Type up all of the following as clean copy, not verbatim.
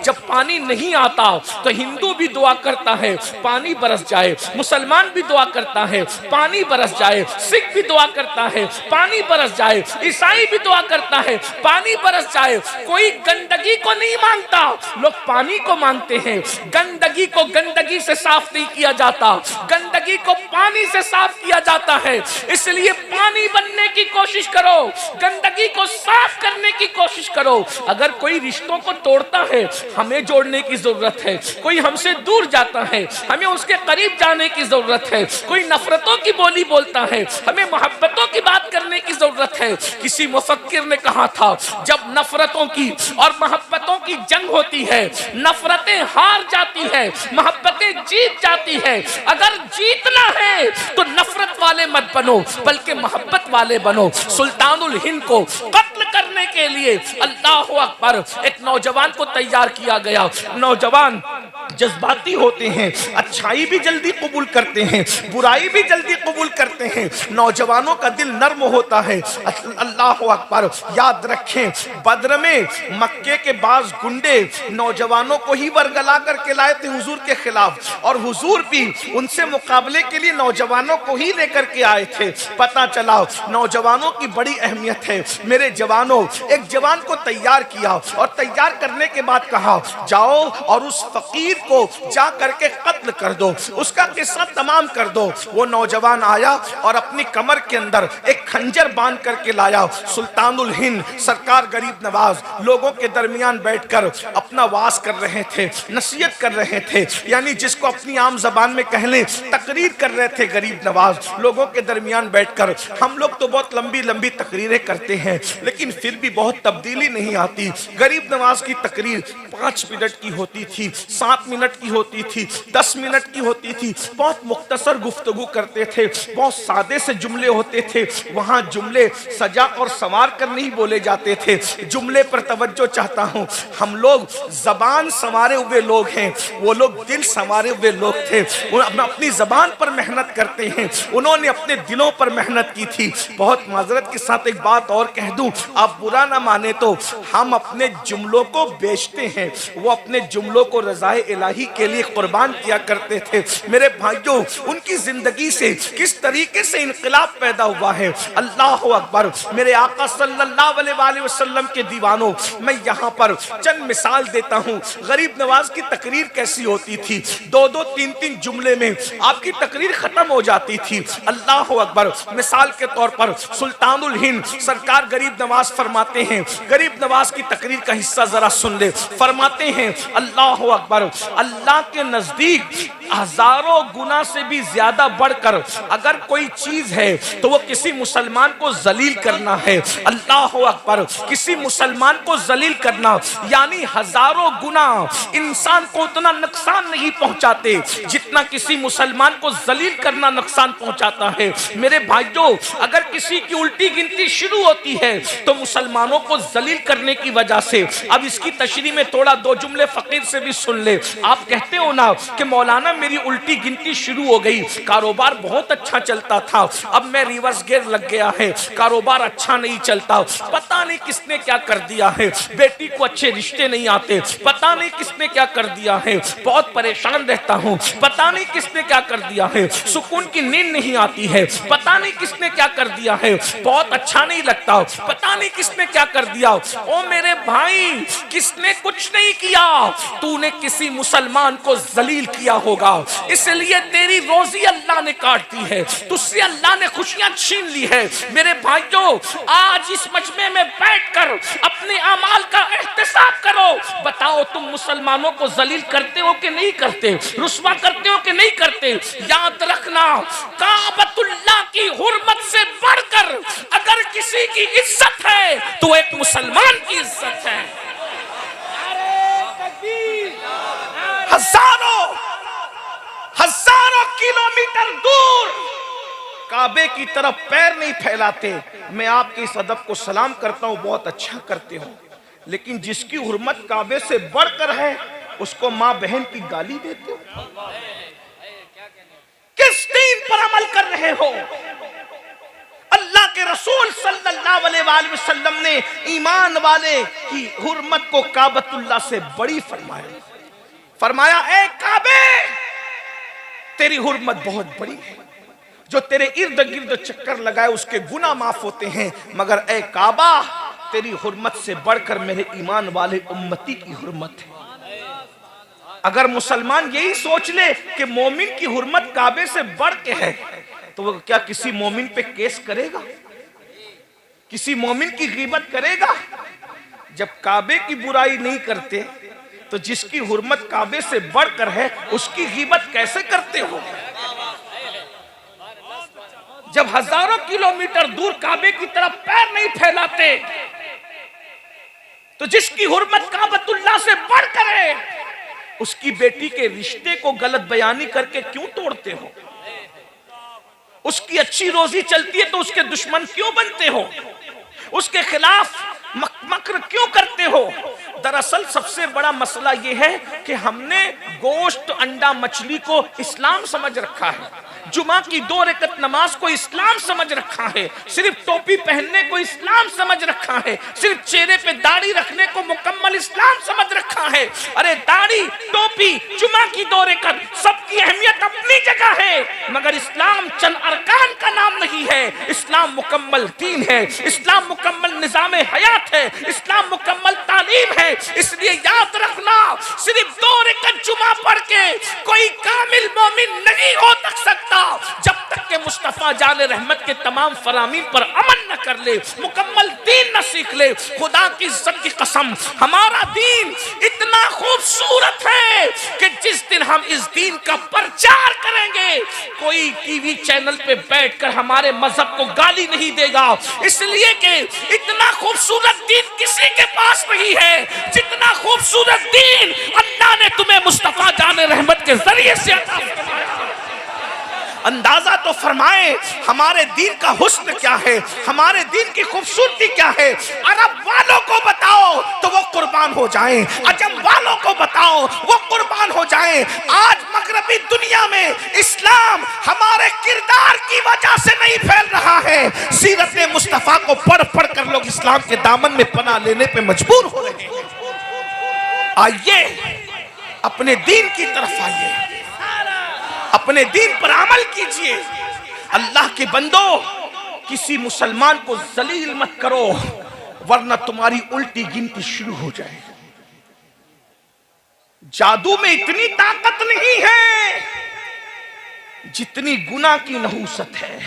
जब पानी नहीं आता तो हिंदू भी दुआ करता है पानी बरस जाए, मुसलमान भी दुआ करता है पानी बरस जाए, सिख भी दुआ करता है पानी बरस जाए, ईसाई भी दुआ करता है पानी बरस जाए। कोई गंदगी को नहीं मांगता, लोग पानी को मांगते हैं। गंदगी को गंदगी से साफ नहीं किया जाता, गंदगी को पानी से साफ किया जाता है। इसलिए पानी बनने की कोशिश करो, गंदगी को साफ करने की कोशिश करो। अगर कोई रिश्तों को तोड़ता है हमें जोड़ने की जरूरत है, कोई हमसे दूर जाता है हमें उसके करीब जाने की जरूरत है, कोई नफरतों की बोली बोलता है हमें मोहब्बतों की बात करने की जरूरत है। किसी मुफक्किर ने कहा था जब नफरतों की और मोहब्बतों की जंग होती है नफरतें हार जाती है, मोहब्बतें जीत जाती है। अगर जीतना है तो नफरत वाले मत बनो बल्कि मोहब्बत वाले बनो। सुल्तानुल हिंद को कत्ल करने के लिए अल्लाह अकबर एक नौजवान को तैयार किया गया। नौजवान जज्बाती होते हैं, अच्छाई भी जल्दी कबूल करते हैं, बुराई भी जल्दी कबूल करते हैं। नौजवानों का दिल नर्म होता है। अल्लाह अकबर। याद रखें बद्र में मक्के के बाज गुंडे नौजवानों को ही वरगला करके लाए थे हुजूर के खिलाफ, और हुजूर भी उनसे मुकाबले के लिए नौजवानों को ही लेकर के आए थे। पता चला नौजवानों की बड़ी अहमियत है। मेरे जवानों, एक जवान को तैयार किया और तैयार करने के बाद कहा जाओ और उस फकीर को जा करके कत्ल कर दो, उसका किस्सा तमाम कर दो। वो नौजवान आया और अपनी कमर के अंदर एक खंजर बांध करके लाया। सुल्तानुल हिंद सरकार गरीब नवाज लोगों के दरमियान बैठकर अपना वास कर रहे थे, नसीहत कर रहे थे, यानी जिसको अपनी आम जबान में कह लें तकरीर कर रहे थे गरीब नवाज लोगों के दरमियान बैठकर। हम लोग तो बहुत लंबी लंबी तकरीरें करते हैं लेकिन फिर भी बहुत तब्दीली नहीं आती। गरीब नवाज की तकरीर 5 मिनट की होती थी, 7 मिनट की होती थी, 10 मिनट की होती थी। बहुत मुख्तसर गुफ्तगू करते थे, बहुत सादे से जुमले होते थे। वहां जुमले सजा और संवार कर नहीं बोले जाते थे। जुमले पर तवज्जो चाहता हूं। हम लोग जबान संवारे हुए लोग हैं, वो लोग दिल संवारे हुए लोग थे। वो अपनी जबान पर मेहनत करते हैं, उन्होंने अपने दिलों पर मेहनत की थी। बहुत माजरत के साथ एक बात और कह दूं, आप बुरा ना माने तो हम अपने जुमलों को बेचते हैं, वो अपने जुमलों को रज़ाए इलाही के लिए कुर्बान किया करते थे। मेरे भाइयों, उनकी जिंदगी से किस तरीके से इनकलाब पैदा हुआ है। अल्लाह अकबर। मेरे आका सल्लल्लाहु अलैहि वसल्लम के दीवानों, मैं यहाँ पर चंद मिसाल देता हूँ। गरीब नवाज की तकरीर कैसी होती थी, 2-2, 3-3 जुमले में आपकी तकरीर खत्म हो जाती थी। अल्लाह अकबर। मिसाल के तौर पर सुल्तानुल हिंद सरकार गरीब नवाज फरमाते हैं, गरीब नवाज की तकरीर का हिस्सा जरा सुन ले। फरमाते हैं अल्लाह अकबर, अल्लाह के नजदीक हजारों गुना से भी ज्यादा बढ़कर अगर कोई चीज है तो वो किसी मुसलमान को जलील करना है। अल्लाह अकबर। किसी मुसलमान को जलील करना यानी हजारों गुना इंसान को उतना नुकसान नहीं पहुंचाते जितना किसी मुसलमान को जलील करना नुकसान पहुंचाता है। मेरे भाइयों, अगर किसी की उल्टी गिनती शुरू होती है तो मुसलमानों को जलील करने की वजह से। अब इसकी तशरीह में थोड़ा 2 जुमले फकीर से भी सुन ले। आप कहते हो ना कि मौलाना मेरी उल्टी गिनती शुरू हो गई, कारोबार बहुत अच्छा चलता था, अब मैं रिवर्स गियर लग गया है, कारोबार अच्छा नहीं चलता, पता नहीं किसने क्या कर दिया है, बेटी को अच्छे रिश्ते नहीं आते, पता नहीं किसने क्या कर दिया है, बहुत परेशान रहता हूँ, पता नहीं किसने क्या कर दिया है, सुकून की नींद नहीं आती है, पता नहीं किसने क्या कर दिया है, बहुत अच्छा नहीं लगता, पता नहीं किसने क्या कर दिया। ओ मेरे भाई, किसने कुछ नहीं किया, तूने किसी मुसलमान को जलील किया होगा, इसलिए तेरी रोजी अल्लाह ने काट दी है, तुझसे अल्लाह ने खुशियां छीन ली है। मेरे भाइयों, आज इस मजमे में बैठकर अपने अमाल का एहतिसाब करो। बताओ तुम मुसलमानों को जलील करते हो कि नहीं करते, रुस्वा करते हो कि नहीं करते। याद रखना, काबतुल्लाह की हुर्मत से बढ़कर अगर किसी की इज्जत है तो एक मुसलमान की इज्जत है। हजारों किलोमीटर दूर काबे की तरफ पैर नहीं फैलाते। मैं आपके इस अदब को सलाम करता हूं, बहुत अच्छा करते हो, लेकिन जिसकी हुर्मत काबे से बढ़कर है उसको मां बहन की गाली देते हो। किस दीन पर अमल कर रहे हो? अल्लाह के रसूल सल्लल्लाहु अलैहि वसल्लम ने ईमान वाले की हुर्मत को काबतुल्लाह से बड़ी फरमाया ए काबे, तेरी हुर्मत बहुत बड़ी है, जो तेरे इर्द गिर्द चक्कर लगाए उसके गुनाह माफ होते हैं, मगर ए काबा, तेरी हुर्मत से बढ़कर मेरे ईमान वाले उम्मती की हुर्मत है। अगर मुसलमान यही सोच ले कि मोमिन की हुर्मत काबे से बढ़ के है, तो वो क्या किसी मोमिन पे केस करेगा? किसी मोमिन की गीबत करेगा? जब काबे की बुराई नहीं करते तो जिसकी हुर्मत काबे से बढ़कर है उसकी गीबत कैसे करते हो? जब हजारों किलोमीटर दूर काबे की तरफ पैर नहीं फैलाते तो जिसकी हुर्मत काबतुल्लाह से बढ़कर है उसकी बेटी के रिश्ते को गलत बयानी करके क्यों तोड़ते हो? उसकी अच्छी रोजी चलती है तो उसके दुश्मन क्यों बनते हो? उसके खिलाफ मक्र क्यों करते हो? दरअसल सबसे बड़ा मसला यह है कि हमने गोश्त, अंडा, मछली को इस्लाम समझ रखा है, जुमा की 2 रकत नमाज को इस्लाम समझ रखा है, सिर्फ टोपी पहनने को इस्लाम समझ रखा है, सिर्फ चेहरे पे दाढ़ी रखने को मुकम्मल इस्लाम समझ रखा है। अरे दाढ़ी, टोपी, जुमा की 2 रकत सबकी अहमियत अपनी जगह है, मगर इस्लाम चंद अरकान का नाम नहीं है। इस्लाम मुकम्मल दीन है, इस्लाम मुकम्मल निजाम हयात है, इस्लाम मुकम्मल तालीम है। इसलिए याद रखना, सिर्फ 2 रकत जुमा पढ़ के कोई कामिल मोमिन नहीं हो सकता जब तक के मुस्तफा जाले रहमत के तमाम फरामीन पर अमल न कर ले, मुकम्मल दीन न सीख ले। खुदा की इज्जत की कसम, हमारा दीन इतना खूबसूरत है कि जिस दिन हम इस दीन का प्रचार करेंगे कोई टीवी चैनल पे बैठकर हमारे मजहब को गाली नहीं देगा, इसलिए कि इतना खूबसूरत दीन किसी के पास नहीं है जितना खूबसूरत दीन अल्लाह ने तुम्हें मुस्तफा जाने रहमत के जरिए से अता फरमाया। अंदाजा तो फरमाए हमारे दीन का हुस्न क्या है, हमारे दीन की खूबसूरती क्या है। अरब वालों को बताओ तो वो कुर्बान हो जाएं, अजम वालों को बताओ वो कुर्बान हो जाएं। आज मगरबी दुनिया में इस्लाम हमारे किरदार की वजह से नहीं फैल रहा है, सीरत मुस्तफा को पढ़ पढ़ कर लोग इस्लाम के दामन में पनाह लेने पे मजबूर हो रहे हैं। आइए अपने दीन की तरफ आइए, अपने दीन पर अमल कीजिए। अल्लाह के बंदो, किसी मुसलमान को जलील मत करो वरना तुम्हारी उल्टी गिनती शुरू हो जाए। जादू में इतनी ताकत नहीं है जितनी गुनाह की नहूसत है।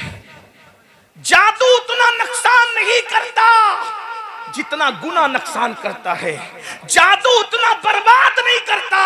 जादू उतना नुकसान नहीं करता जितना गुनाह नुकसान करता है। जादू उतना बर्बाद नहीं करता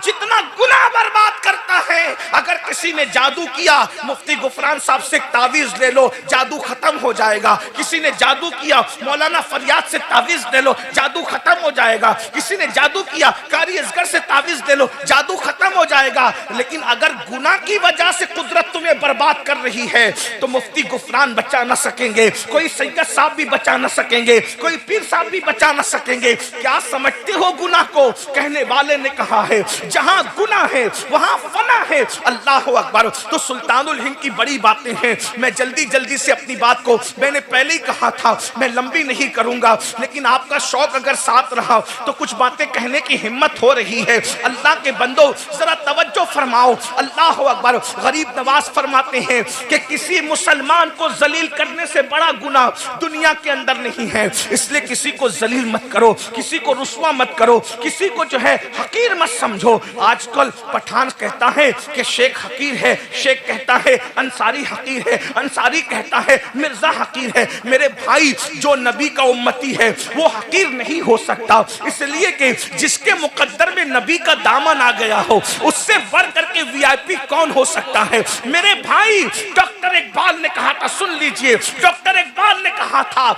जितना गुनाह बर्बाद करता है। अगर किसी ने जादू किया, मुफ्ती गुफरान साहब से तावीज ले लो, जादू खत्म हो जाएगा। किसी ने जादू किया, मौलाना फरियाद से तावीज ले लो, जादू खत्म हो जाएगा। किसी ने जादू किया, कारी असगर से तावीज ले लो, जादू खत्म हो जाएगा। लेकिन अगर गुनाह की वजह से कुदरत तुम्हें बर्बाद कर रही है तो मुफ्ती गुफरान बचा न सकेंगे, कोई सैयद साहब भी बचा न सकेंगे, कोई पीर साहब भी बचा न सकेंगे। क्या समझते हो गुनाह को? कहने वाले ने कहा है जहां गुनाह है वहां फना है। अल्लाह अकबर। तो सुल्तानुल हिंद की बड़ी बातें हैं। मैं जल्दी जल्दी से अपनी बात को, मैंने पहले ही कहा था मैं लंबी नहीं करूंगा, लेकिन आपका शौक अगर साथ रहा तो कुछ बातें कहने की हिम्मत हो रही है। अल्लाह के बंदो जरा तवज्जो फरमाओ। अल्लाह अकबर। गरीब नवाज फरमाते हैं कि किसी मुसलमान को जलील करने से बड़ा गुनाह दुनिया के अंदर नहीं है, इसलिए किसी को जलील मत करो, किसी को रुस्वा मत करो, किसी को जो है हकीर मत समझो। आजकल पठान कहता है कि शेख हकीर है, शेख कहता है अंसारी हकीर है, अंसारी कहता है मिर्जा हकीर है। मेरे भाई, जो नबी का उम्मती है वो हकीर नहीं हो सकता, इसलिए कि जिसके मुकद्दर में नबी का दामन आ गया हो उससे बढ़ करके वीआईपी कौन हो सकता है। मेरे भाई, डॉक्टर इकबाल ने कहा था, सुन लीजिए, डॉक्टर इकबाल ने कहा था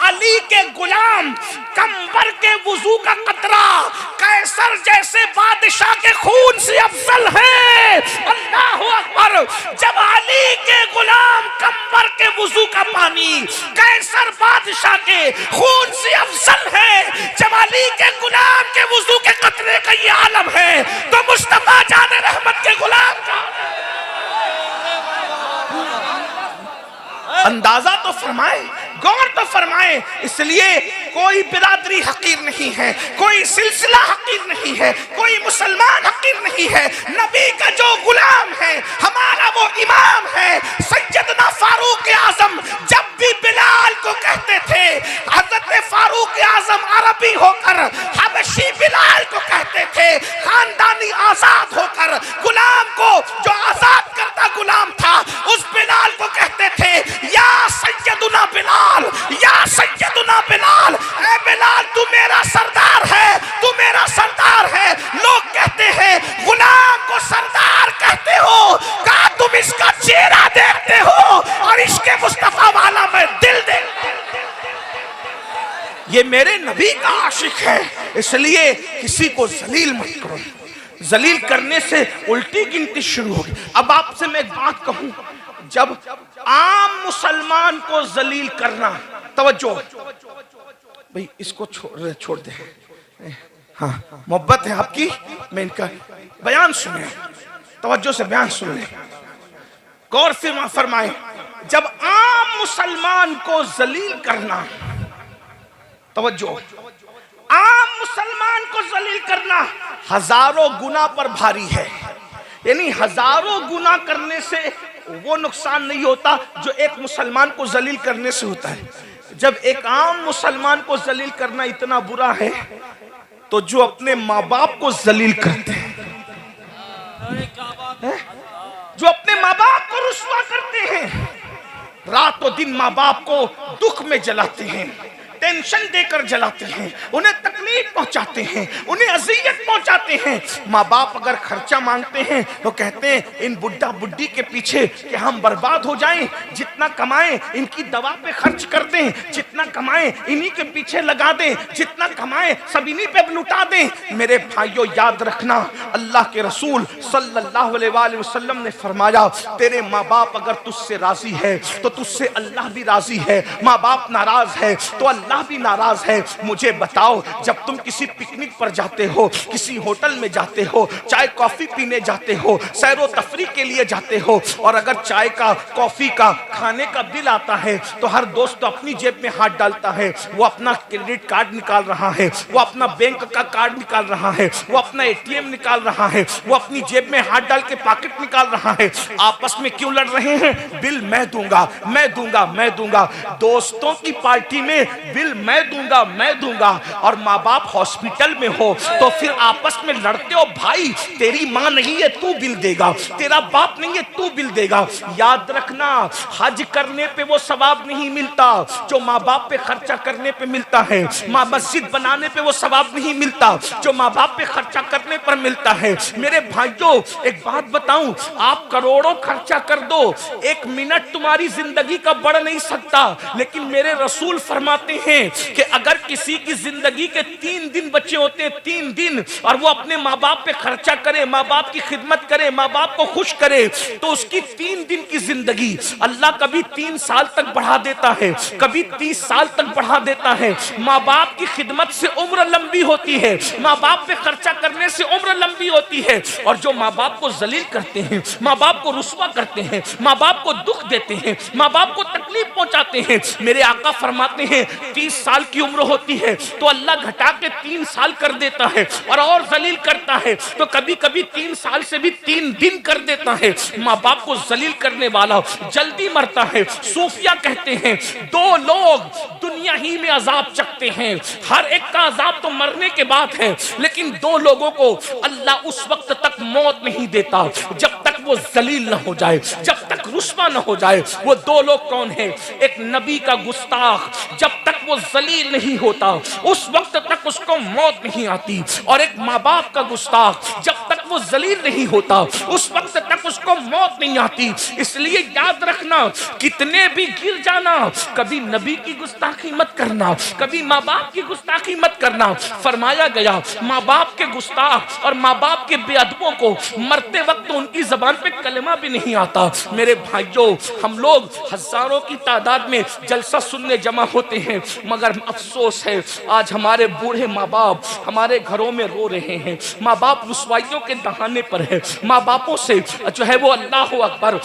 अली के गुलाम कंबर के वुजू का कतरा कैसर जैसे बादशाह के खून से अफजल है। अल्लाह अकबर। जब अली के गुलाम कंबर के वुजू का पानी कैसर बादशाह के खून से अफजल है, जब अली के गुलाम के वुजू के कतरे का ये आलम है तो मुस्तफा जाने रहमत के गुलाम का। अंदाजा तो फरमाए, गौर तो फरमाए। इसलिए कोई बिरादरी हकीर नहीं है, कोई सिलसिला हकीर नहीं है, कोई मुसलमान हकीर नहीं है। नबी का जो गुलाम है हमारा वो इमाम है। सैयदना फारूक आजम जब भी बिलाल को कहते थे, हजरत फारूक आजम अरबी होकर हबशी बिलाल को कहते थे, खानदानी आजाद होकर गुलाम को, जो आजाद करता गुलाम था, उस बिलाल को कहते थे या सैयदुना बिलाल, या सैयदुना बिलाल। ए बिलाल तू मेरा सरदार है, तू मेरा सरदार है। लोग कहते हैं गुलाम को सरदार कहते हो, कहा तुम इसका चेहरा देखते हो और इसके मुस्तफा वाला मैं दिल देखता हूं। ये मेरे नबी का आशिक है, इसलिए किसी को जलील मत करो। जलील करने से उल्टी गिनती शुरू होगी। अब आपसे मैं एक बात कहूं, जब आम मुसलमान को जलील करना, तवज्जो भाई, इसको छोड़ दे। हाँ, मोहब्बत है आपकी, मैं इनका बयान सुने, तवज्जो से बयान सुन ले, गौर से फरमाए। जब आम मुसलमान को जलील करना, तवज्जो, आम मुसलमान को जलील करना हजारों गुना पर भारी है। यानी हजारों गुना करने से वो नुकसान नहीं होता जो एक मुसलमान को जलील करने से होता है। जब एक आम मुसलमान को जलील करना इतना बुरा है, तो जो अपने माँ बाप को जलील करते हैं, जो अपने माँ बाप को रुस्वा करते हैं, रातों दिन माँ बाप को दुख में जलाते हैं, टेंशन देकर जलाते हैं, उन्हें तकलीफ पहुंचाते हैं, उन्हें अजियत पहुंचाते हैं। माँ बाप अगर खर्चा मांगते हैं तो कहते हैं इन बुढ़ा बुढ़ी के पीछे कि हम बर्बाद हो जाएं, जितना कमाएं इनकी दवा पे खर्च कर दें, जितना कमाएं इन्हीं के पीछे लगा दें, जितना कमाएं सब इन्हीं पे लुटा दें। मेरे भाइयों याद रखना, अल्लाह के रसूल सल्लल्लाहु अलैहि वसल्लम ने फरमाया, तेरे माँ बाप अगर तुझसे राजी है तो तुझसे अल्लाह भी राजी है, माँ बाप नाराज है तो अल्लाह भी नाराज है। मुझे बताओ, जब तुम किसी पिकनिक पर जाते हो, किसी होटल में जाते हो, चाय कॉफी पीने जाते हो, सैरो तफरी के लिए जाते हो, और अगर चाय का, कॉफी का, खाने का बिल आता है तो हर दोस्त अपनी जेब में हाथ डालता है। वो अपना क्रेडिट कार्ड निकाल रहा है, वो अपना बैंक का कार्ड निकाल रहा है, वो अपना एटीएम निकाल रहा है, वो अपनी जेब में हाथ डाल के पॉकेट निकाल रहा है। आपस में क्यों लड़ रहे हैं? बिल मैं दूंगा, मैं दूंगा, मैं दूंगा। दोस्तों की पार्टी में बिल मैं दूंगा, और माँ बाप हॉस्पिटल में हो तो फिर आपस में लड़ते हो, भाई तेरी माँ नहीं है तू बिल देगा, तेरा बाप नहीं है तू बिल देगा। याद रखना, हज करने पे वो सवाब नहीं मिलता जो माँ बाप पे खर्चा करने पे मिलता है, माँ मस्जिद बनाने पे वो सवाब नहीं मिलता जो माँ बाप पे खर्चा करने पर मिलता है। मेरे भाइयों एक बात बताऊं, आप करोड़ों खर्चा कर दो, एक मिनट तुम्हारी जिंदगी का बढ़ नहीं सकता, लेकिन मेरे रसूल फरमाते हैं कि अगर किसी की जिंदगी के 3 दिन बचे होते हैं, 3 दिन, और वो अपने माँ बाप पे खर्चा करे, माँ बाप की खिदमत करे, माँ बाप को खुश करे, तो उसकी 3 दिन की जिंदगी अल्लाह कभी 3 साल तक बढ़ा देता है, कभी 30 साल तक बढ़ा देता है। माँ बाप की खिदमत से उम्र लंबी होती है, माँ बाप पे खर्चा करने से उम्र लंबी होती है। और जो माँ बाप को जलील करते हैं, माँ बाप को रुस्वा करते हैं, माँ बाप को दुख देते हैं, माँ बाप को तकलीफ पहुंचाते हैं, मेरे आका फरमाते हैं 30 साल की उम्र होती है तो अल्लाह घटा के 3 साल कर देता है, और जलील करता है तो कभी कभी 3 साल से भी 3 दिन कर देता है। माँ बाप को जलील करने वाला जल्दी मरता है। सूफिया कहते हैं 2 लोग दुनिया ही में अजाब चखते हैं, हर एक का अजाब तो मरने के बाद है, लेकिन 2 लोगों को अल्लाह उस वक्त तक मौत नहीं देता जब तक वो जलील न हो जाए, जब तक रुस्वा न हो जाए। वो 2 लोग कौन है? एक नबी का गुस्ताख जब तक वो जलील नहीं होता उस वक्त तक उसको मौत नहीं आती, और एक माँ बाप का गुस्ताख जब तक वो जलील नहीं होता उस वक्त तक उसको मौत नहीं आती। इसलिए याद रखना, कितने भी गिर जाना, कभी नबी की गुस्ताखी मत करना, कभी माँ बाप की गुस्ताखी मत करना। फरमाया गया माँ बाप के गुस्ताख और माँ बाप के बेअदबों को मरते वक्त उनकी जबान पे कलमा भी नहीं आता। मेरे भाइयों, हम लोग हजारों की तादाद में जलसा सुनने जमा होते हैं, मगर अफसोस है आज हमारे बूढ़े माँ बाप हमारे घरों में रो रहे हैं। माँ बाप रुसवाइयों के दहाने पर है। माँ बापों से जो है वो अल्लाह अकबर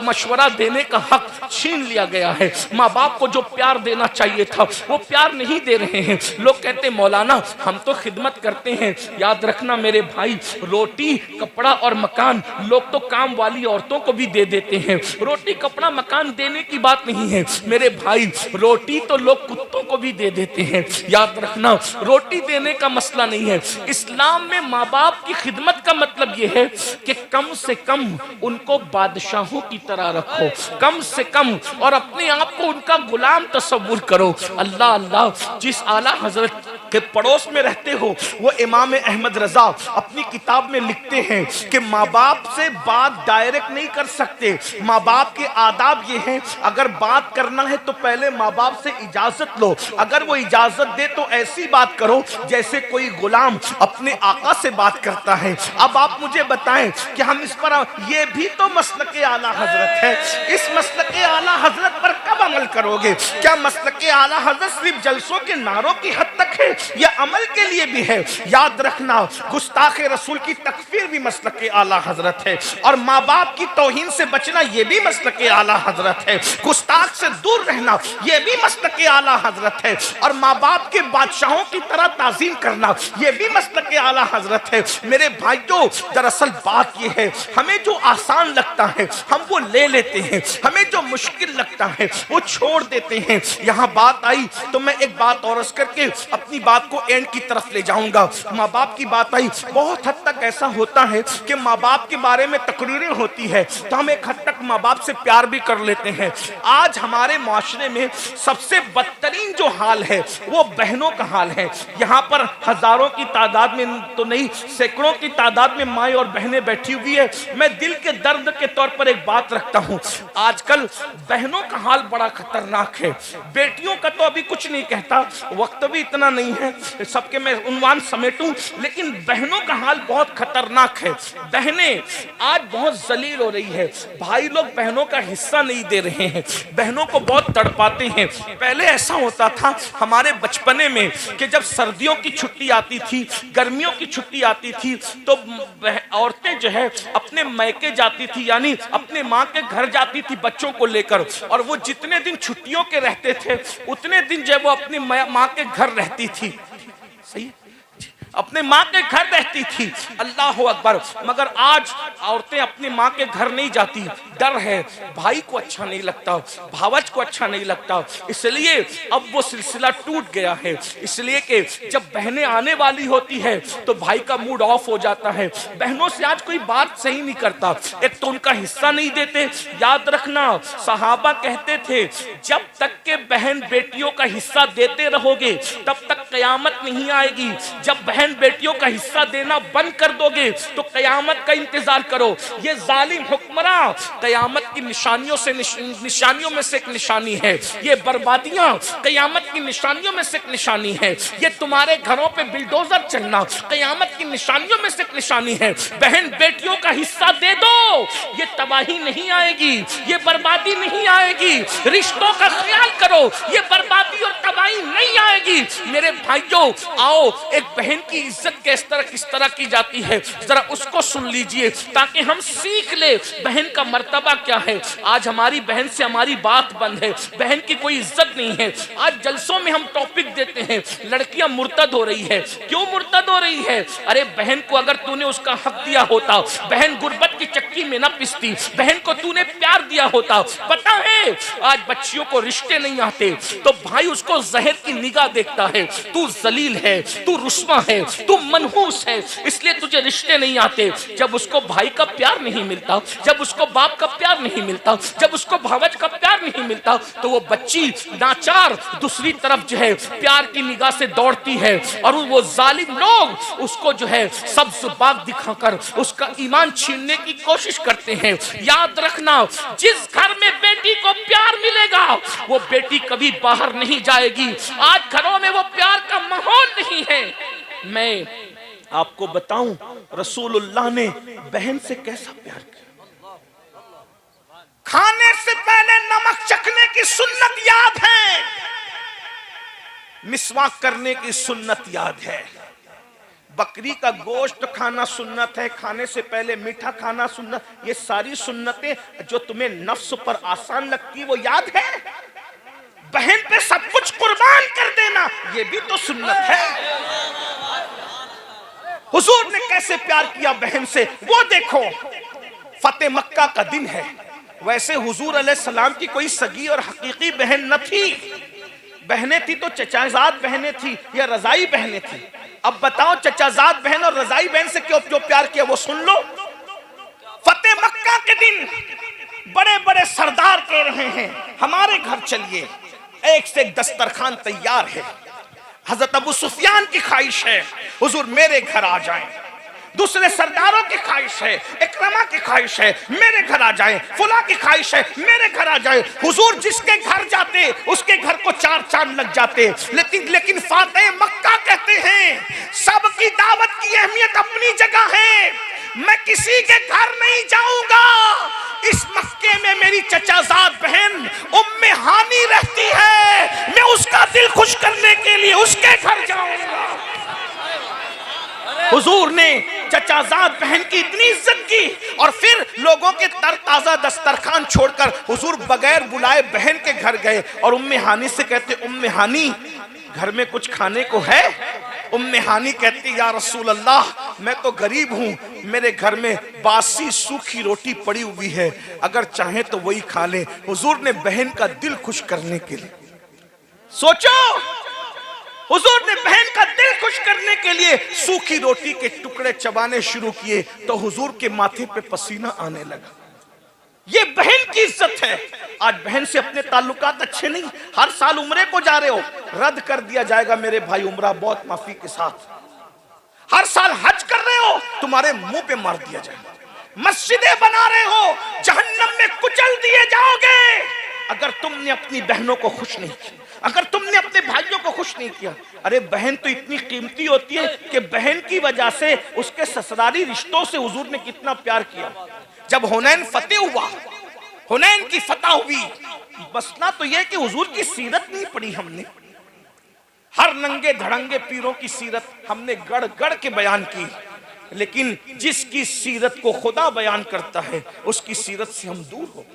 मशवरा देने का हक छीन लिया गया है। माँ बाप को जो प्यार देना चाहिए था वो प्यार नहीं दे रहे हैं। लोग कहते मौलाना हम तो खिदमत करते हैं। याद रखना मेरे भाई, रोटी कपड़ा और मकान लोग तो काम वाली औरतों को भी दे देते हैं। रोटी कपड़ा मकान देने की बात नहीं है मेरे भाई, रोटी तो लोग कुत्तों को भी दे देते हैं। याद रखना रोटी देने का मसला नहीं है। इस्लाम में माँ बाप की खिदमत का मतलब यह है कि कम से कम उनको बादशाहों की तरह रखो, कम से कम, और अपने आप को उनका गुलाम तस्वुर करो। अल्लाह अल्लाह, जिस आला हजरत के पड़ोस में रहते हो वो इमाम अहमद रजा अपनी किताब में लिखते हैं कि माँ बाप से बात डायरेक्ट नहीं कर सकते। माँ बाप के आदाब ये हैं, अगर बात करना है तो पहले माँ बाप से इजाजत लो। अगर वो इजाजत दे तो ऐसी बात करो जैसे कोई गुलाम अपने आका से बात करता है। अब आप मुझे बताएं कि हम इस पर, ये भी तो मसलक आला हजरत है, इस मसलक आला हजरत पर कब अमल करोगे? क्या मसलक आला हजरत सिर्फ जलसों के नारों की हद तक है या अमल के लिए भी है? याद रखना गुस्ताख रसूल की तकफीर भी मसलक आला हजरत है, और माँ बाप की तौहीन से बचना ये भी मसलक आला हजरत है। गुस्ताख से दूर रहना ये भी मसलक आला हजरत है, और माँ बाप के बादशाहों की तरह ताज़ीम करना ये भी मसलक आला हजरत है। मेरे भाइयों, दरअसल बात ये है, हमें जो आसान लगता है हम वो ले लेते हैं, हमें जो मुश्किल लगता है वो छोड़ देते हैं। यहाँ बात आई तो मैं एक बात और करके अपनी बात को एंड की तरफ ले जाऊंगा। माँ बाप की बात आई, बहुत हद तक ऐसा होता है कि माँ बाप के बारे में तकरीरें होती है तो हम एक हद तक माँ बाप से प्यार भी कर लेते हैं। आज हमारे माशरे में सबसे बदतरीन जो हाल है वो बहनों का हाल है। यहाँ पर हजारों की तादाद में तो नहीं, सैकड़ों की तादाद में माएँ और बहनें बैठी हुई है। मैं दिल के दर्द के तौर पर एक बात रखता हूँ, आजकल बहनों का हाल बड़ा खतरनाक है। बेटियों का तो अभी कुछ नहीं कहता, वक्त भी इतना नहीं है सबके मैं उन्वान समेटूं, लेकिन बहनों का हाल बहुत खतरनाक है। बहनें आज बहुत जलील हो रही है, भाई लोग बहनों का हिस्सा नहीं दे रहे हैं, बहनों को बहुत तड़पाते हैं। पहले ऐसा होता था हमारे बचपने में कि जब सर्दियों की छुट्टी आती थी, गर्मियों की छुट्टी आती थी तो औरतें जो है अपने मैके जाती थी, यानी अपने माँ के घर जाती थी बच्चों को लेकर, और वो जितने दिन छुट्टियों के रहते थे उतने दिन जब वो अपनी माँ के घर रहती थी, सही अपने माँ के घर रहती थी। अल्लाह अकबर। मगर आज औरतें अपनी माँ के घर नहीं जाती, डर है, भाई को अच्छा नहीं लगता, भावज को अच्छा नहीं लगता, इसलिए अब वो सिलसिला टूट गया है। इसलिए कि जब बहनें आने वाली होती है तो भाई का मूड ऑफ हो जाता है, बहनों से आज कोई बात सही नहीं करता, एक तो उनका हिस्सा नहीं देते। याद रखना सहाबा कहते थे जब तक के बहन बेटियों का हिस्सा देते रहोगे तब तक कयामत नहीं आएगी, जब बहन बेटियों का हिस्सा देना बंद कर दोगे तो कयामत का इंतजार करो। ये जालिम हुक्मरान कयामत की निशानियों में से एक निशानी है, ये बर्बादियां कयामत की निशानियों में से एक निशानी है, ये तुम्हारे घरों पे बिल्डोजर चलना कयामत की निशानियों में से एक निशानी है। बहन बेटियों का हिस्सा दे दो, ये तबाही नहीं आएगी, ये बर्बादी नहीं आएगी। रिश्तों का ख्याल करो, ये बर्बादी और तबाही नहीं आएगी। मेरे भाइयों आओ, एक बहन की इज्जत किस तरह की जाती है जरा उसको सुन लीजिए ताकि हम सीख ले बहन का मर्तबा क्या है। आज हमारी बहन से हमारी बात बंद है, बहन की कोई इज्जत नहीं है। आज जलसों में हम टॉपिक देते हैं लड़कियां मुर्तद हो रही है, क्यों मुर्तद हो रही है? अरे बहन को अगर तूने उसका हक दिया होता, बहन गुर्बत की चक्की में ना पिसती, बहन को तूने प्यार दिया होता। पता है आज बच्चियों को रिश्ते नहीं आते तो भाई उसको जहर की निगाह देखता है, तू जलील है, तू रुस्वा है, तू मनहूस है, इसलिए तुझे रिश्ते नहीं आते। जब उसको भाई का प्यार नहीं मिलता, जब उसको बाप का प्यार नहीं मिलता, जब उसको भावज का प्यार नहीं मिलता तो वो बच्ची नाचार दूसरी तरफ जो है प्यार की निगाह से दौड़ती है, और वो जालिम लोग उसको जो है सब्ज बाग दिखाकर उसका ईमान छीनने की कोशिश करते हैं। याद रखना जिस घर में बेटी को प्यार मिलेगा वो बेटी कभी बाहर नहीं जाएगी। आज घरों में वो प्यार का माहौल नहीं है। मैं आपको बताऊं रसूलुल्लाह ने बहन से कैसा प्यार किया। खाने से पहले नमक चखने की सुन्नत याद है, मिसवाक करने की सुन्नत याद है, बकरी का गोश्त खाना सुन्नत है, खाने से पहले मीठा खाना सुन्नत। ये सारी सुन्नतें जो तुम्हें नफ्स पर आसान लगती वो याद है? बहन पे सब कुछ कुर्बान कर देना ये भी तो सुन्नत है। हुजूर ने कैसे प्यार किया बहन से वो देखो। फतेह मक्का का दिन है, वैसे हुजूर अलैहिस्सलाम की कोई सगी और हकीकी बहन न थी। बहनें थी तो चचाजाद बहनें थी या रजाई बहनें थी। अब बताओ चचाजाद बहन और रजाई बहन से क्यों जो प्यार किया वो सुन लो। फतेह मक्का के दिन बड़े बड़े सरदार कह रहे हैं हमारे घर चलिए, एक से एक दस्तरखान तैयार है। हजरत अबू सुफियान की ख्वाहिश है हुजूर मेरे घर आ जाएं। दूसरे सरदारों की ख्वाहिश है, इकरमा की ख्वाहिश है मेरे घर आ जाएं। फुला की ख्वाहिश है मेरे घर आ जाए। हुजूर जिसके घर जाते उसके घर को 4 चांद लग जाते। लेकिन फातेह मक्का कहते हैं सबकी दावत की अहमियत अपनी जगह है, मैं किसी के घर नहीं जाऊंगा। इस मक्के में मेरी चचाजाद बहन उम्मे हानी रहती है, मैं उसका दिल खुश करने के लिए उसके घर जाऊंगा। हुजूर ने चचाजाद बहन की इतनी इज्जत की और फिर लोगों के तरताजा दस्तरखान छोड़कर हुजूर बगैर बुलाए बहन के घर गए और उम्मे हानी से कहते उम्मे हानी घर में कुछ खाने को है? उम्मे हानी कहती या रसूल अल्लाह मैं तो गरीब हूँ, मेरे घर में बासी सूखी रोटी पड़ी हुई है, अगर चाहे तो वही खा ले। हुजूर ने बहन का दिल खुश करने के लिए, सोचो हुजूर ने बहन का दिल खुश करने के लिए सूखी रोटी के टुकड़े चबाने शुरू किए तो हुजूर के माथे पे पसीना आने लगा। ये बहन की इज्जत है। आज बहन से अपने ताल्लुकात अच्छे नहीं, हर साल उम्रे को जा रहे हो, रद्द कर दिया जाएगा मेरे भाई उम्रा बहुत माफी के साथ। हर साल हज कर रहे हो, तुम्हारे मुंह पे मार दिया जाएगा। मस्जिदें बना रहे हो, जहन्नम में कुचल दिए जाओगे अगर तुमने अपनी बहनों को खुश नहीं किया, अगर तुमने अपने भाइयों को खुश नहीं किया। अरे बहन तो इतनी कीमती होती है कि बहन की वजह से उसके ससुराली रिश्तों से हुजूर ने कितना प्यार किया। जब हुनैन फतेह हुआ, हुनैन की फतह हुई, मसला तो यह कि हुजूर की सीरत नहीं पढ़ी हमने। हर नंगे धड़ंगे पीरों की सीरत हमने गढ़ गढ़ के बयान की, लेकिन जिसकी सीरत को खुदा बयान करता है उसकी सीरत से हम दूर हो।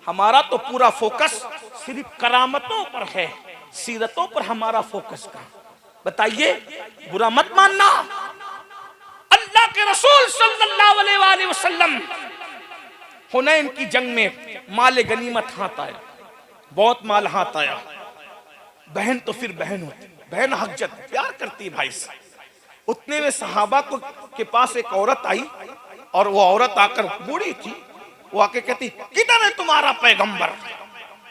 हमारा तो पूरा फोकस सिर्फ करामतों पर है, सीरतों पर हमारा फोकस का। बताइए, बुरा मत मानना। अल्लाह के रसूल सल्लल्लाहु अलैहि वसल्लम हुनैन की जंग में माल गनीमत हाथ आया, बहुत माल हाथ आया। बहन तो फिर बहन होती, बहन हक़जत प्यार करती भाई से। उतने में सहाबा को के पास एक औरत आई और वो औरत आकर बूढ़ी थी, वो आके कहती किधर है तुम्हारा पैगंबर,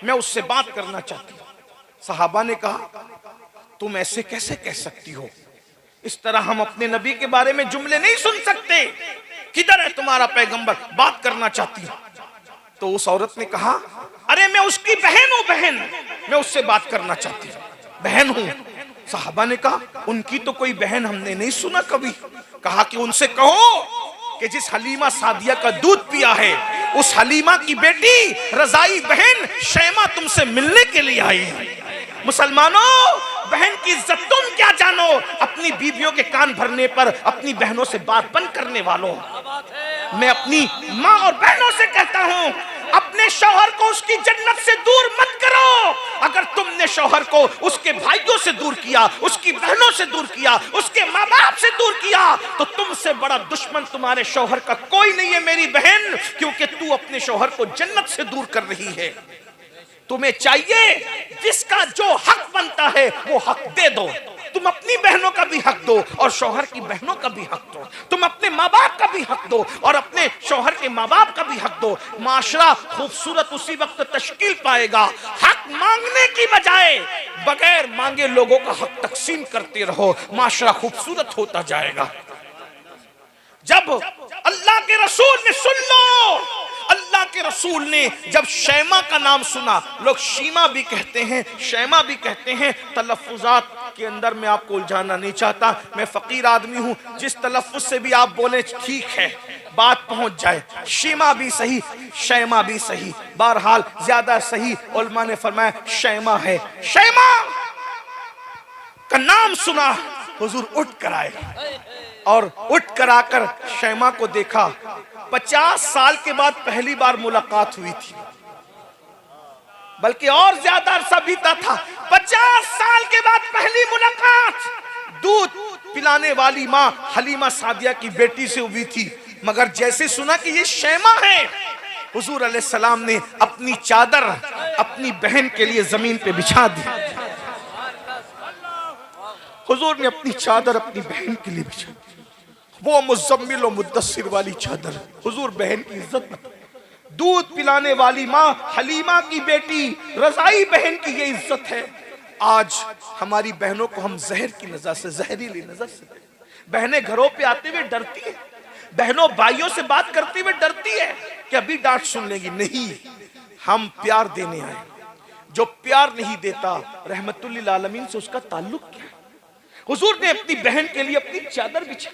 मैं उससे बात करना चाहती हूँ। सहाबा ने कहा तुम ऐसे कैसे कह सकती हो, इस तरह हम अपने नबी के बारे में जुमले नहीं सुन सकते। किधर है तुम्हारा पैगंबर, बात करना चाहती हूँ। तो उस औरत ने कहा अरे मैं उसकी बहन हूँ, बहन, मैं उससे बात करना चाहती हूँ, बहन हूँ। सहाबा ने कहा उनकी तो कोई बहन हमने नहीं सुना कभी। कहा कि उनसे कहो कि जिस हलीमा सादिया का दूध पिया है उस हलीमा की बेटी रजाई बहन शैमा तुमसे मिलने के लिए आई है। मुसलमानों, बहन की इज्जत तुम क्या जानो। अपनी बीवियों के कान भरने पर अपनी बहनों से बात बंद करने वालों, मैं अपनी माँ और बहनों से कहता हूँ अपने शौहर को उसकी जन्नत से दूर मत करो। अगर तुमने शौहर को उसके भाइयों से दूर किया, उसकी बहनों से दूर किया, उसके माँ बाप से दूर किया, तो तुमसे बड़ा दुश्मन तुम्हारे शौहर का कोई नहीं है मेरी बहन, क्योंकि तू अपने शौहर को जन्नत से दूर कर रही है। तुम्हें चाहिए जिसका जो हक बनता है वो हक दे दो। तुम अपनी बहनों का भी हक दो और शौहर की बहनों का भी हक दो। तुम अपने माँ बाप का भी हक दो और अपने शौहर के माँ बाप का भी हक दो। माशरा खूबसूरत उसी वक्त तश्कील पाएगा। हक मांगने की बजाय बगैर मांगे लोगों का हक तकसीम करते रहो, माशरा खूबसूरत होता जाएगा। जब अल्लाह के रसूल ने, सुन लो, अल्लाह के रसूल ने जब शैमा का नाम सुना, लोग शीमा भी कहते हैं, शैमा भी कहते हैं, तलफ्फुज़ात के अंदर मैं आपको उलझाना नहीं चाहता। मैं फकीर आदमी हूं, जिस तलफ्फुज़ से भी आप बोले ठीक है, बात पहुंच जाए। शीमा भी सही, शैमा भी सही, बहरहाल ज्यादा सही उलमा ने फरमाया शैमा है। शैमा का नाम सुना हुजूर उठ कर आए। और उठ कर आकर शैमा को देखा। 50 साल के बाद पहली बार मुलाकात हुई थी, बल्कि और ज्यादा अरसा बीता था। 50 साल के बाद पहली मुलाकात दूध पिलाने वाली माँ हलीमा सादिया की बेटी से हुई थी। मगर जैसे सुना कि ये शैमा है, हुजूर अलैहिस्सलाम ने अपनी चादर अपनी बहन के लिए जमीन पे बिछा दी। हुजूर ने अपनी चादर अपनी बहन के लिए बिछा दी। वो मुज़म्मिल और मुद्दस्सिर वाली चादर। हुजूर बहन की इज्जत बता। दूध पिलाने वाली माँ हलीमा की बेटी रज़ाई बहन की ये इज्जत है। आज हमारी बहनों को हम जहर की नजर से, जहरीली नजर से, बहनें घरों पे आते हुए डरती है, बहनों भाइयों से बात करते हुए डरती है कि अभी डांट सुन लेगी। नहीं, हम प्यार देने आए। जो प्यार नहीं देता रहमतुल लिल आलमीन से उसका ताल्लुक क्या है? हुजूर ने अपनी बहन के लिए अपनी चादर बिछाई।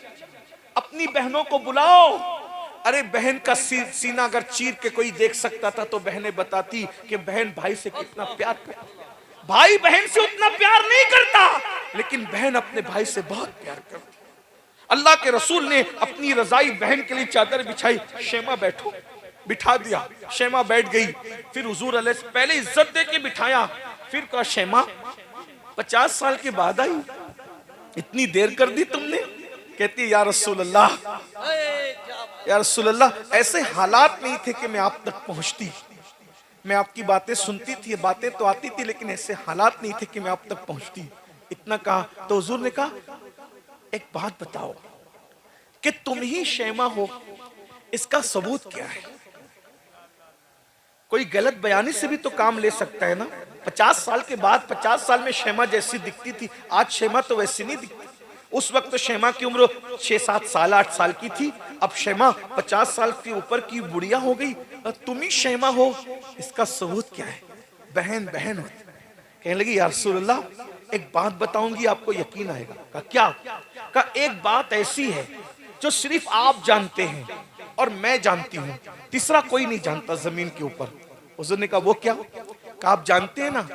अपनी बहनों को बुलाओ। अरे बहन का सीना अगर चीर के कोई देख सकता था तो बहनें बताती कि बहन भाई से कितना प्यार करती। भाई बहन से उतना प्यार नहीं करता, लेकिन बहन अपने भाई से बहुत प्यार करती। अल्लाह के रसूल ने अपनी रज़ाई बहन के लिए चादर बिछाई। शैमा बैठो, बिठा दिया। शैमा बैठ गई। फिर हुजूर अलैहि पहले इज्जत दे के बिठाया, फिर कहा शैमा 50 साल के बाद आई, इतनी देर कर दी तुमने। कहती है या रसूल अल्लाह, या रसूल अल्लाह, ऐसे हालात नहीं थे कि मैं आप तक पहुंचती। मैं आपकी बातें सुनती थी, बातें तो आती थी, लेकिन ऐसे हालात नहीं थे कि मैं आप तक पहुंचती। इतना कहा तो हुजूर ने कहा एक बात बताओ कि तुम ही शैमा हो, इसका सबूत क्या है? कोई गलत बयानी से भी तो काम ले सकता है ना। 50 साल के बाद, 50 साल में शैमा जैसी दिखती थी, आज शैमा तो वैसी नहीं दिखती। उस वक्त तो शैमा की उम्र 6-7 साल 8 साल की थी, अब शैमा 50 साल के ऊपर की बुढ़िया हो गई। तुम ही शैमा हो, इसका सबूत क्या है? बहन बहन होती। कहने लगी या रसूलल्लाह, एक बात बताऊंगी, आपको यकीन आएगा। कहा क्या? कहा एक बात ऐसी है जो सिर्फ आप जानते हैं और मैं जानती हूँ, तीसरा कोई नहीं जानता जमीन के ऊपर। हुजूर ने कहा वो क्या? कहा आप जानते हैं ना,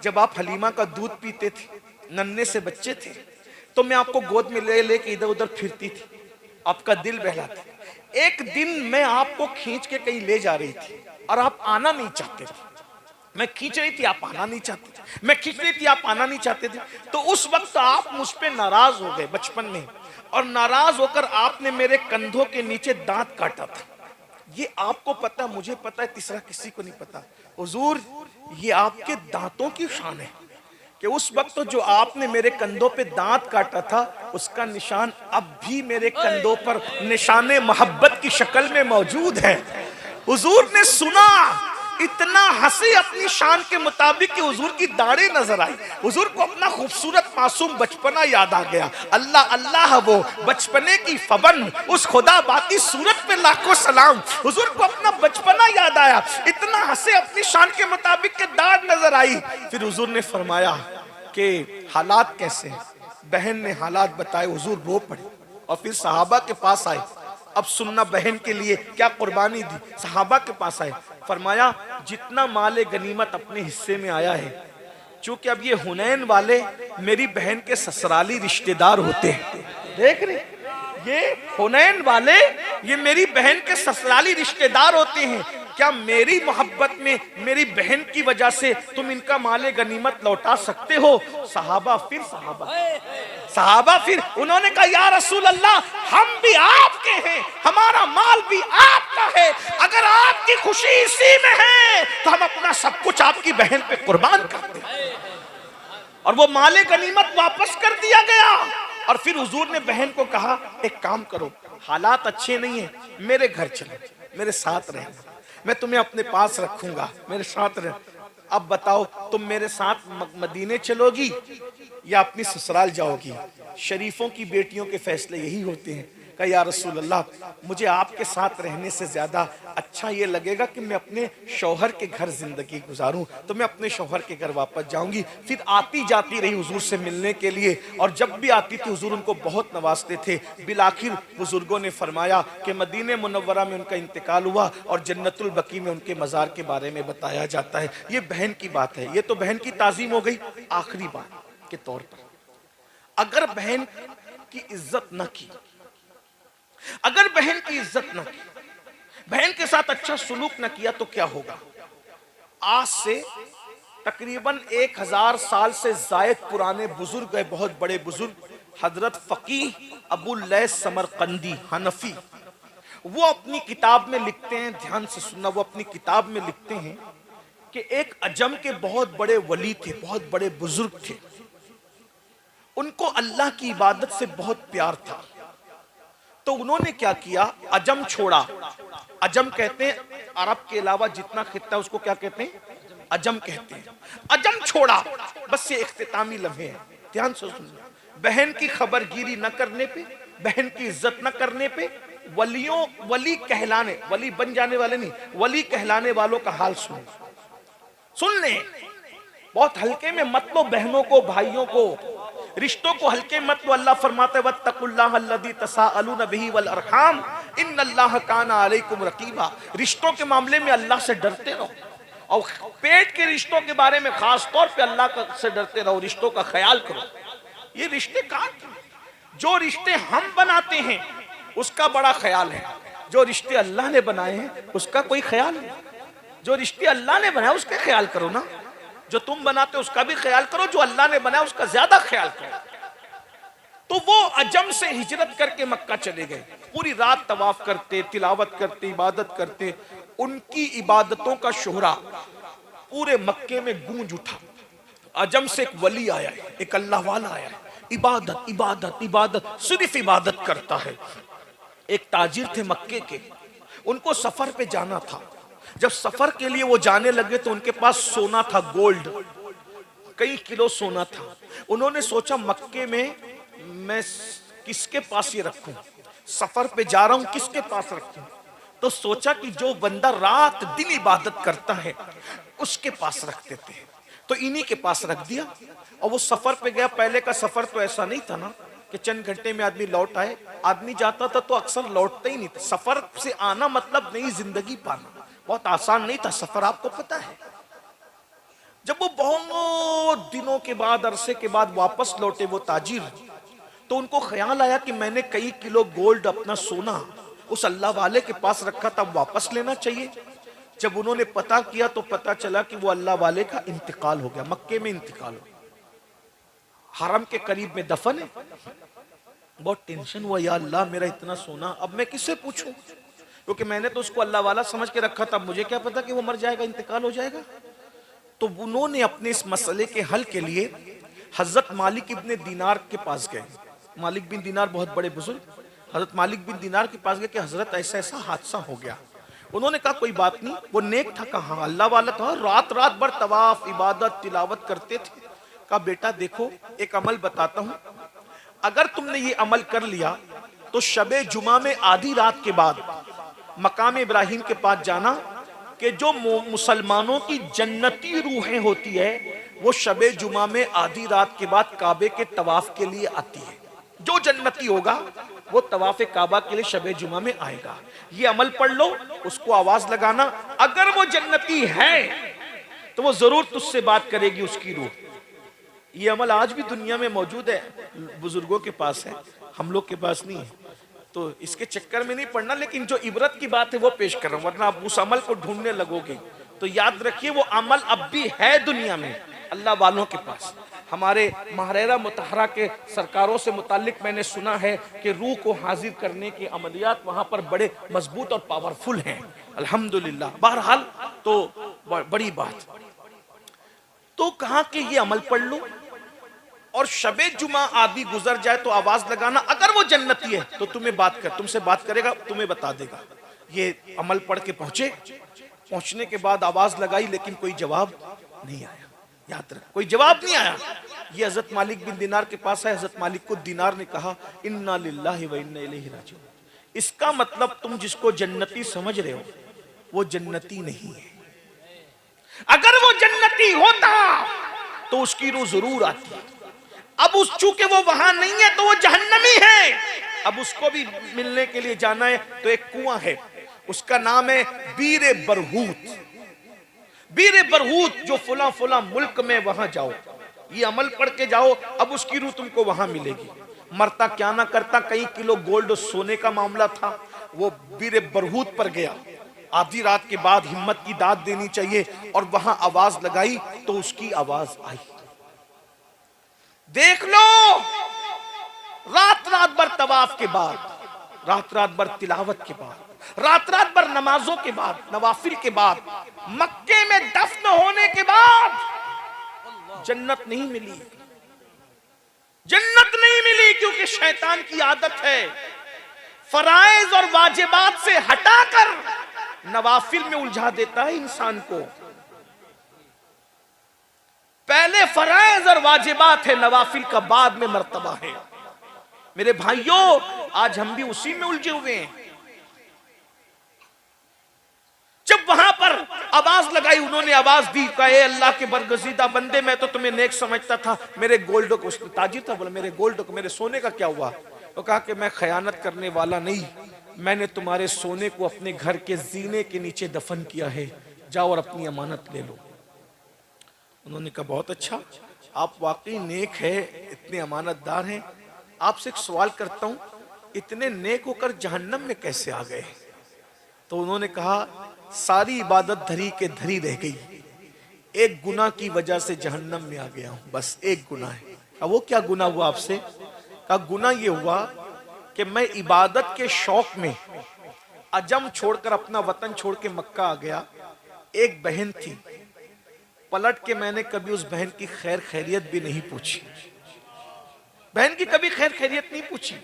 जब आप हलीमा का दूध पीते थे, नन्हे से बच्चे थे, तो मैं आपको गोद में ले लेके इधर उधर फिरती थी, आपका दिल बहलाता। एक दिन मैं आपको खींच के कहीं ले जा रही थी और आप आना नहीं चाहते थे। मैं खींच रही थी, आप आना नहीं चाहते थे। मैं खींच रही थी, आप आना नहीं चाहते थे। तो उस वक्त आप मुझ पे नाराज हो गए बचपन में, और नाराज होकर आपने मेरे कंधों के नीचे दांत काटा था। ये आपको पता, मुझे पता है, तीसरा किसी को नहीं पता। हुजूर, ये आपके दांतों की शान है कि उस वक्त तो जो आपने मेरे कंधों पे दांत काटा था, उसका निशान अब भी मेरे कंधों पर निशाने मोहब्बत की शक्ल में मौजूद है। हुजूर ने सुना, इतना हंसी अपनी शान के मुताबिक कि हुजूर की दाढ़ी नजर आई। हुजूर को अपना खूबसूरत मासूम बचपना याद आ गया। अल्लाह अल्लाह, वो बचपने की फबन, उस खुदा बाकी सूरत पे लाखों सलाम। हुजूर को अपना बचपना याद आया, इतना हंसे अपनी शान के मुताबिक के दाढ़ नजर आई। फिर हुजूर ने फरमाया कि हालात कैसे हैं? बहन ने हालात बताए, हुजूर रो पड़े और फिर सहाबा के पास आए। अब सुनना बहन के लिए क्या कुर्बानी दी। सहाबा के पास आए, फरमाया जितना माले गनीमत अपने हिस्से में आया है, चूंकि अब ये हुनैन वाले मेरी बहन के ससुराली रिश्तेदार होते हैं। देख रहे, ये हुनैन वाले ये मेरी बहन के ससुराली रिश्तेदार होते हैं। क्या मेरी मोहब्बत में मेरी बहन की वजह से तुम इनका माले गनीमत लौटा सकते हो? सहाबा फिर उन्होंने कहा या रसूल अल्लाह, हम भी आपके हैं, हमारा माल भी आपका है। अगर आपकी खुशी इसी में है तो हम अपना सब कुछ आपकी बहन पे कुर्बान करते हैं। और वो माले गनीमत वापस कर दिया गया। और फिर हुजूर ने बहन को कहा एक काम करो, हालात अच्छे नहीं है, मेरे घर चलो, मेरे साथ रहना, मैं तुम्हें अपने पास रखूंगा, मेरे साथ रह। अब बताओ, तुम मेरे साथ मदीने चलोगी या अपनी ससुराल जाओगी? शरीफों की बेटियों के फैसले यही होते हैं। कहा या रसूल अल्लाह, मुझे आपके साथ रहने से ज्यादा अच्छा ये लगेगा कि मैं अपने शौहर के घर जिंदगी गुजारूं, तो मैं अपने शौहर के घर वापस जाऊंगी। फिर आती जाती रही हुजूर से मिलने के लिए, और जब भी आती थी हुजूर उनको बहुत नवाजते थे। बिलाखिर बुजुर्गों ने फरमाया कि मदीने मुनव्वरा में उनका इंतकाल हुआ और जन्नतुल बकी में उनके मज़ार के बारे में बताया जाता है। ये बहन की बात है, ये तो बहन की ताजीम हो गई। आखिरी बात के तौर पर, अगर बहन की इज्जत न की अगर बहन की इज्जत न की, बहन के साथ अच्छा सुलूक न किया तो क्या होगा? आज से तकरीबन 1000 साल से जायद पुराने बुजुर्ग है, बहुत बड़े बुजुर्ग, हजरत फकीह अबू लैस समरकंदी हनफी, वो अपनी किताब में लिखते हैं, ध्यान से सुनना, वो अपनी किताब में लिखते हैं कि एक अजम के बहुत बड़े वली थे, बहुत बड़े बुजुर्ग थे, उनको अल्लाह की इबादत से बहुत प्यार था। तो उन्होंने क्या किया, अजम छोड़ा। अजम कहते हैं अरब के अलावा जितना खित्ता है उसको क्या कहते हैं? अजम कहते हैं। अजम छोड़ा, बस ये इख्तितामी लम्हे हैं, ध्यान से सुनना। बहन की खबरगिरी न करने पे, बहन की इज्जत न करने पे वली कहलाने, वली बन जाने वाले नहीं, वली कहलाने वालों का हाल सुन ले। बहुत हल्के में मत लो बहनों को, भाइयों को, रिश्तों को हल्के मत लो। अल्लाह फरमाते हैं वत्तकुल्लाह अल्लज़ी तसाअलून बिही वल अरहाम इन्नल्लाह काना अलैकुम रकीबा। रिश्तों के मामले में अल्लाह से डरते रहो, और पेट के रिश्तों के बारे में खास तौर पे अल्लाह से डरते रहो, रिश्तों का ख्याल करो। ये रिश्ते काट, जो रिश्ते हम बनाते हैं उसका बड़ा ख्याल है, जो रिश्ते अल्लाह ने बनाए हैं उसका कोई ख्याल नहीं। जो रिश्ते अल्लाह ने बनाए उसका ख्याल करो ना, जो तुम बनाते हो उसका भी ख्याल करो, जो अल्लाह ने बनाया उसका ज्यादा ख्याल करो। तो वो अजम से हिजरत करके मक्का चले गए, पूरी रात तवाफ करते, तिलावत करते, इबादत करते। उनकी इबादतों का शोहरा पूरे मक्के में गूंज उठा। अजम से एक वली आया, एक अल्लाह वाला आया, इबादत इबादत इबादत, सिर्फ इबादत करता है। एक ताजिर थे मक्के के, उनको सफर पे जाना था। जब सफर के लिए वो जाने लगे तो उनके पास सोना था, गोल्ड, कई किलो सोना था। उन्होंने सोचा मक्के में मैं किसके पास ये रखूं, सफर पे जा रहा हूं, किसके पास रखूं? तो सोचा कि जो बंदा रात दिन इबादत करता है उसके पास रख देते हैं। तो इन्हीं के पास रख दिया, और वो सफर पे गया। पहले का सफर तो ऐसा नहीं था ना कि चंद घंटे में आदमी लौट आए, आदमी जाता था तो अक्सर लौटता ही नहीं था। सफर से आना मतलब नई जिंदगी पाना, बहुत आसान नहीं था सफर, आपको पता है। जब वो बहुत दिनों के बाद, अरसे के बाद वापस लौटे वो ताजिर, तो उनको ख्याल आया कि मैंने कई किलो गोल्ड, अपना सोना उस अल्लाह वाले के पास रखा था, वापस लेना चाहिए। जब उन्होंने पता किया तो पता चला कि वो अल्लाह वाले का इंतकाल हो गया, मक्के में इंतकाल हो गया, हरम के करीब में दफन है। बहुत टेंशन हुआ, या अल्लाह मेरा इतना सोना अब मैं किससे पूछूं, क्योंकि मैंने तो उसको अल्लाह वाला समझ के रखा था, मुझे क्या पता कि वो मर जाएगा, इंतकाल हो जाएगा। तो उन्होंने अपने इस मसले के हल के लिए हजरत मालिक इब्ने दीनार के पास गए। मालिक बिन दीनार बहुत बड़े बुजुर्ग, हजरत मालिक बिन दीनार के पास गए कि हजरत ऐसा ऐसा हादसा हो गया। उन्होंने कहा कोई बात नहीं, वो नेक था, कहा अल्लाह वाला था, रात रात भर तवाफ इबादत तिलावत करते थे। कहा बेटा देखो एक अमल बताता हूं, अगर तुमने ये अमल कर लिया तो शबे जुमा में आधी रात के बाद मकाम इब्राहिम के पास जाना, कि जो मुसलमानों की जन्नती रूहें होती है वो शबे जुमा में आधी रात के बाद काबे के तवाफ के लिए आती है। जो जन्नती होगा वो तवाफ काबा के लिए शबे जुमा में आएगा। ये अमल पढ़ लो, उसको आवाज लगाना, अगर वो जन्नती है तो वो जरूर तुझसे बात करेगी उसकी रूह। ये अमल आज भी दुनिया में मौजूद है, बुजुर्गों के पास है, हम लोग के पास नहीं है, तो इसके चक्कर में नहीं पड़ना। लेकिन जो इबरत की बात है वो पेश कर रहा हूं, वरना आप उस अमल को ढूंढने लगोगे तो याद रखिए वो अमल अब भी है दुनिया में अल्लाह वालों के पास। हमारे महरेरा मुतहरा के सरकारों से मुतालिक मैंने सुना है कि रूह को हाजिर करने के अमलियात वहां पर बड़े मजबूत और पावरफुल हैं, अल्हम्दुलिल्लाह। बहरहाल तो बड़ी बात, तो कहा कि ये अमल पढ़ लो और शबे जुमा आदि गुजर जाए तो आवाज लगाना, अगर वो जन्नती है तो तुमसे बात करेगा, तुम्हें बता देगा। ये अमल पढ़ के पहुंचने के बाद आवाज लगाई, लेकिन कोई जवाब नहीं आया। याद रख, कोई जवाब नहीं आया। ये हजरत मालिक बिन दिनार के पास है। हजरत मालिक को दिनार ने कहा इन्ना लिल्लाहि व इन्ना इलैहि राजिऊन। इसका मतलब तुम जिसको जन्नती समझ रहे हो वो जन्नती नहीं है। अगर वो जन्नती होता तो उसकी रूह जरूर आती। अब उस चूंकि वो वहां नहीं है तो वो जहन्नमी है। अब उसको भी मिलने के लिए जाना है तो एक कुआं है, उसका नाम है बीर बरहूत। बीर बरहूत जो फुला फुला मुल्क में, वहां जाओ, ये अमल पढ़ के जाओ, अब उसकी रूह तुमको वहां मिलेगी। मरता क्या ना करता, कई किलो गोल्ड सोने का मामला था। वो बीर बरहूत पर गया, आधी रात के बाद हिम्मत की दाद देनी चाहिए, और वहां आवाज लगाई तो उसकी आवाज आई। देख लो, रात रात भर तवाफ के बाद, रात रात भर तिलावत के बाद, रात रात भर नमाजों के बाद, नवाफिल के बाद, मक्के में दफन होने के बाद जन्नत नहीं मिली। जन्नत नहीं मिली क्योंकि शैतान की आदत है फराइज और वाजिबात से हटाकर नवाफिल में उलझा देता है इंसान को। पहले फराइज और वाजिबात है, नवाफिल का बाद में मर्तबा है। मेरे भाइयों, आज हम भी उसी में उलझे हुए हैं। जब वहां पर आवाज लगाई, उन्होंने आवाज दी, कहा ए अल्लाह के बरगजीदा बंदे, मैं तो तुम्हें नेक समझता था, मेरे गोल्ड को, उसने ताजिर था, बोला मेरे गोल्ड को, मेरे सोने का क्या हुआ? तो कहा कि मैं खयानत करने वाला नहीं, मैंने तुम्हारे सोने को अपने घर के जीने के नीचे दफन किया है, जाओ और अपनी अमानत ले लो। उन्होंने कहा बहुत अच्छा, आप वाकई नेक है, इतने अमानतदार हैं। आपसे एक सवाल करता हूं, इतने नेक होकर जहन्नम में कैसे आ गए? तो उन्होंने कहा सारी इबादत धरी के धरी रह गई, एक गुनाह की वजह से जहन्नम में आ गया हूं, बस एक गुनाह है। कहा वो क्या गुनाह हुआ आपसे? कहा गुनाह ये हुआ कि मैं इबादत के शौक में अजम छोड़कर अपना वतन छोड़ के मक्का आ गया। एक बहन थी, पलट के मैंने कभी उस बहन की खैर खैरियत भी नहीं पूछी, बहन की कभी खैर खैरियत नहीं पूछी।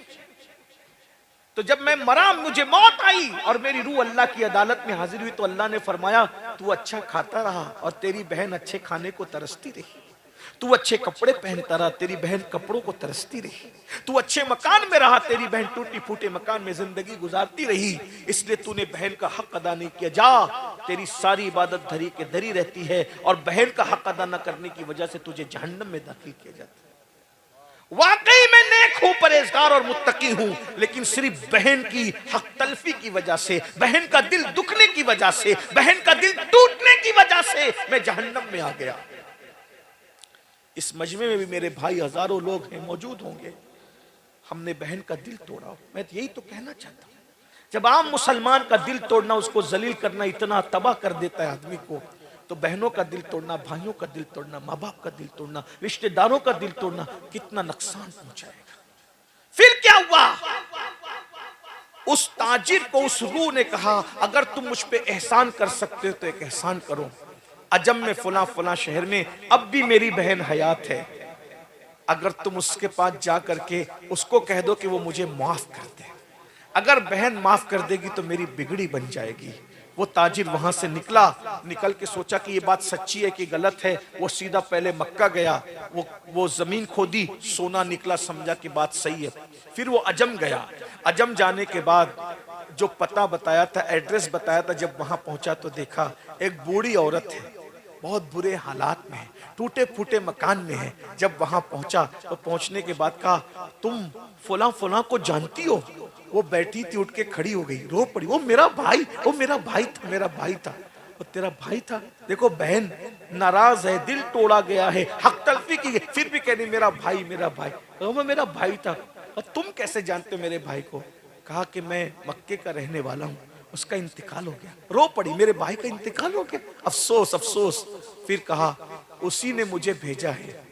तो जब मैं मरा, मुझे मौत आई और मेरी रूह अल्लाह की अदालत में हाजिर हुई, तो अल्लाह ने फरमाया तू अच्छा खाता रहा और तेरी बहन अच्छे खाने को तरसती रही, तू अच्छे कपड़े पहनता रहा, तेरी बहन कपड़ों को तरसती रही, तू अच्छे मकान में रहा, तेरी बहन टूटी फूटे मकान में जिंदगी गुजारती रही, इसलिए तूने बहन का हक अदा नहीं किया। जा, तेरी सारी इबादत धरी के धरी रहती है और बहन का हक अदा न करने की वजह से तुझे जहन्नम में दाखिल किया जाता है। वाकई मैं नेक हूं, परहेजगार और मुत्तकी हूं, लेकिन सिर्फ बहन की हक तलफी की वजह से, बहन का दिल दुखने की वजह से, बहन का दिल टूटने की वजह से मैं जहन्नम में आ गया। इस मजमे में भी मेरे भाई हजारों लोग हैं, मौजूद होंगे, हमने बहन का दिल तोड़ा। मैं तो यही तो कहना चाहता हूं, जब आम मुसलमान का दिल तोड़ना, उसको जलील करना इतना तबाह कर देता है आदमी को, तो बहनों का दिल तोड़ना, भाइयों का दिल तोड़ना, माँ बाप का दिल तोड़ना, रिश्तेदारों का दिल तोड़ना कितना नुकसान पहुंचाएगा। फिर क्या हुआ? उस ताजिर को उस रूह ने कहा अगर तुम मुझ पे एहसान कर सकते हो तो एक एहसान करो, अजम में फला फला शहर में अब भी मेरी बहन हयात है, अगर तुम उसके पास जा करके उसको कह दो कि वो मुझे माफ कर दे, अगर बहन माफ कर देगी तो मेरी बिगड़ी बन जाएगी। वो ताजिर वहां से निकला, निकल के सोचा कि ये बात सच्ची है कि गलत है। वो सीधा पहले मक्का गया, वो जमीन खोदी, सोना निकला, समझा कि बात सही है। फिर वो अजम गया, अजम जाने के बाद जो पता बताया था, एड्रेस बताया था, जब वहां पहुंचा तो देखा एक बूढ़ी औरत है, बहुत बुरे हालात में है, टूटे फूटे मकान में है। जब वहां पहुंचा तो पहुंचने के बाद कहा तुम फुला फुला को जानती हो? वो बैठी थी, उठ के खड़ी हो गई, रो पड़ी, वो मेरा भाई, वो मेरा भाई था, मेरा भाई था। वो तेरा भाई था? देखो बहन नाराज है, दिल तोड़ा गया है, हक तलफी की, फिर भी कह रही मेरा भाई, मेरा भाई। वो मेरा भाई था। और तुम कैसे जानते हो मेरे भाई को? कहा कि मैं मक्के का रहने वाला हूँ, उसका इंतकाल हो गया। रो पड़ी, मेरे भाई का इंतकाल हो गया, अफसोस अफसोस। फिर कहा उसी ने मुझे भेजा है,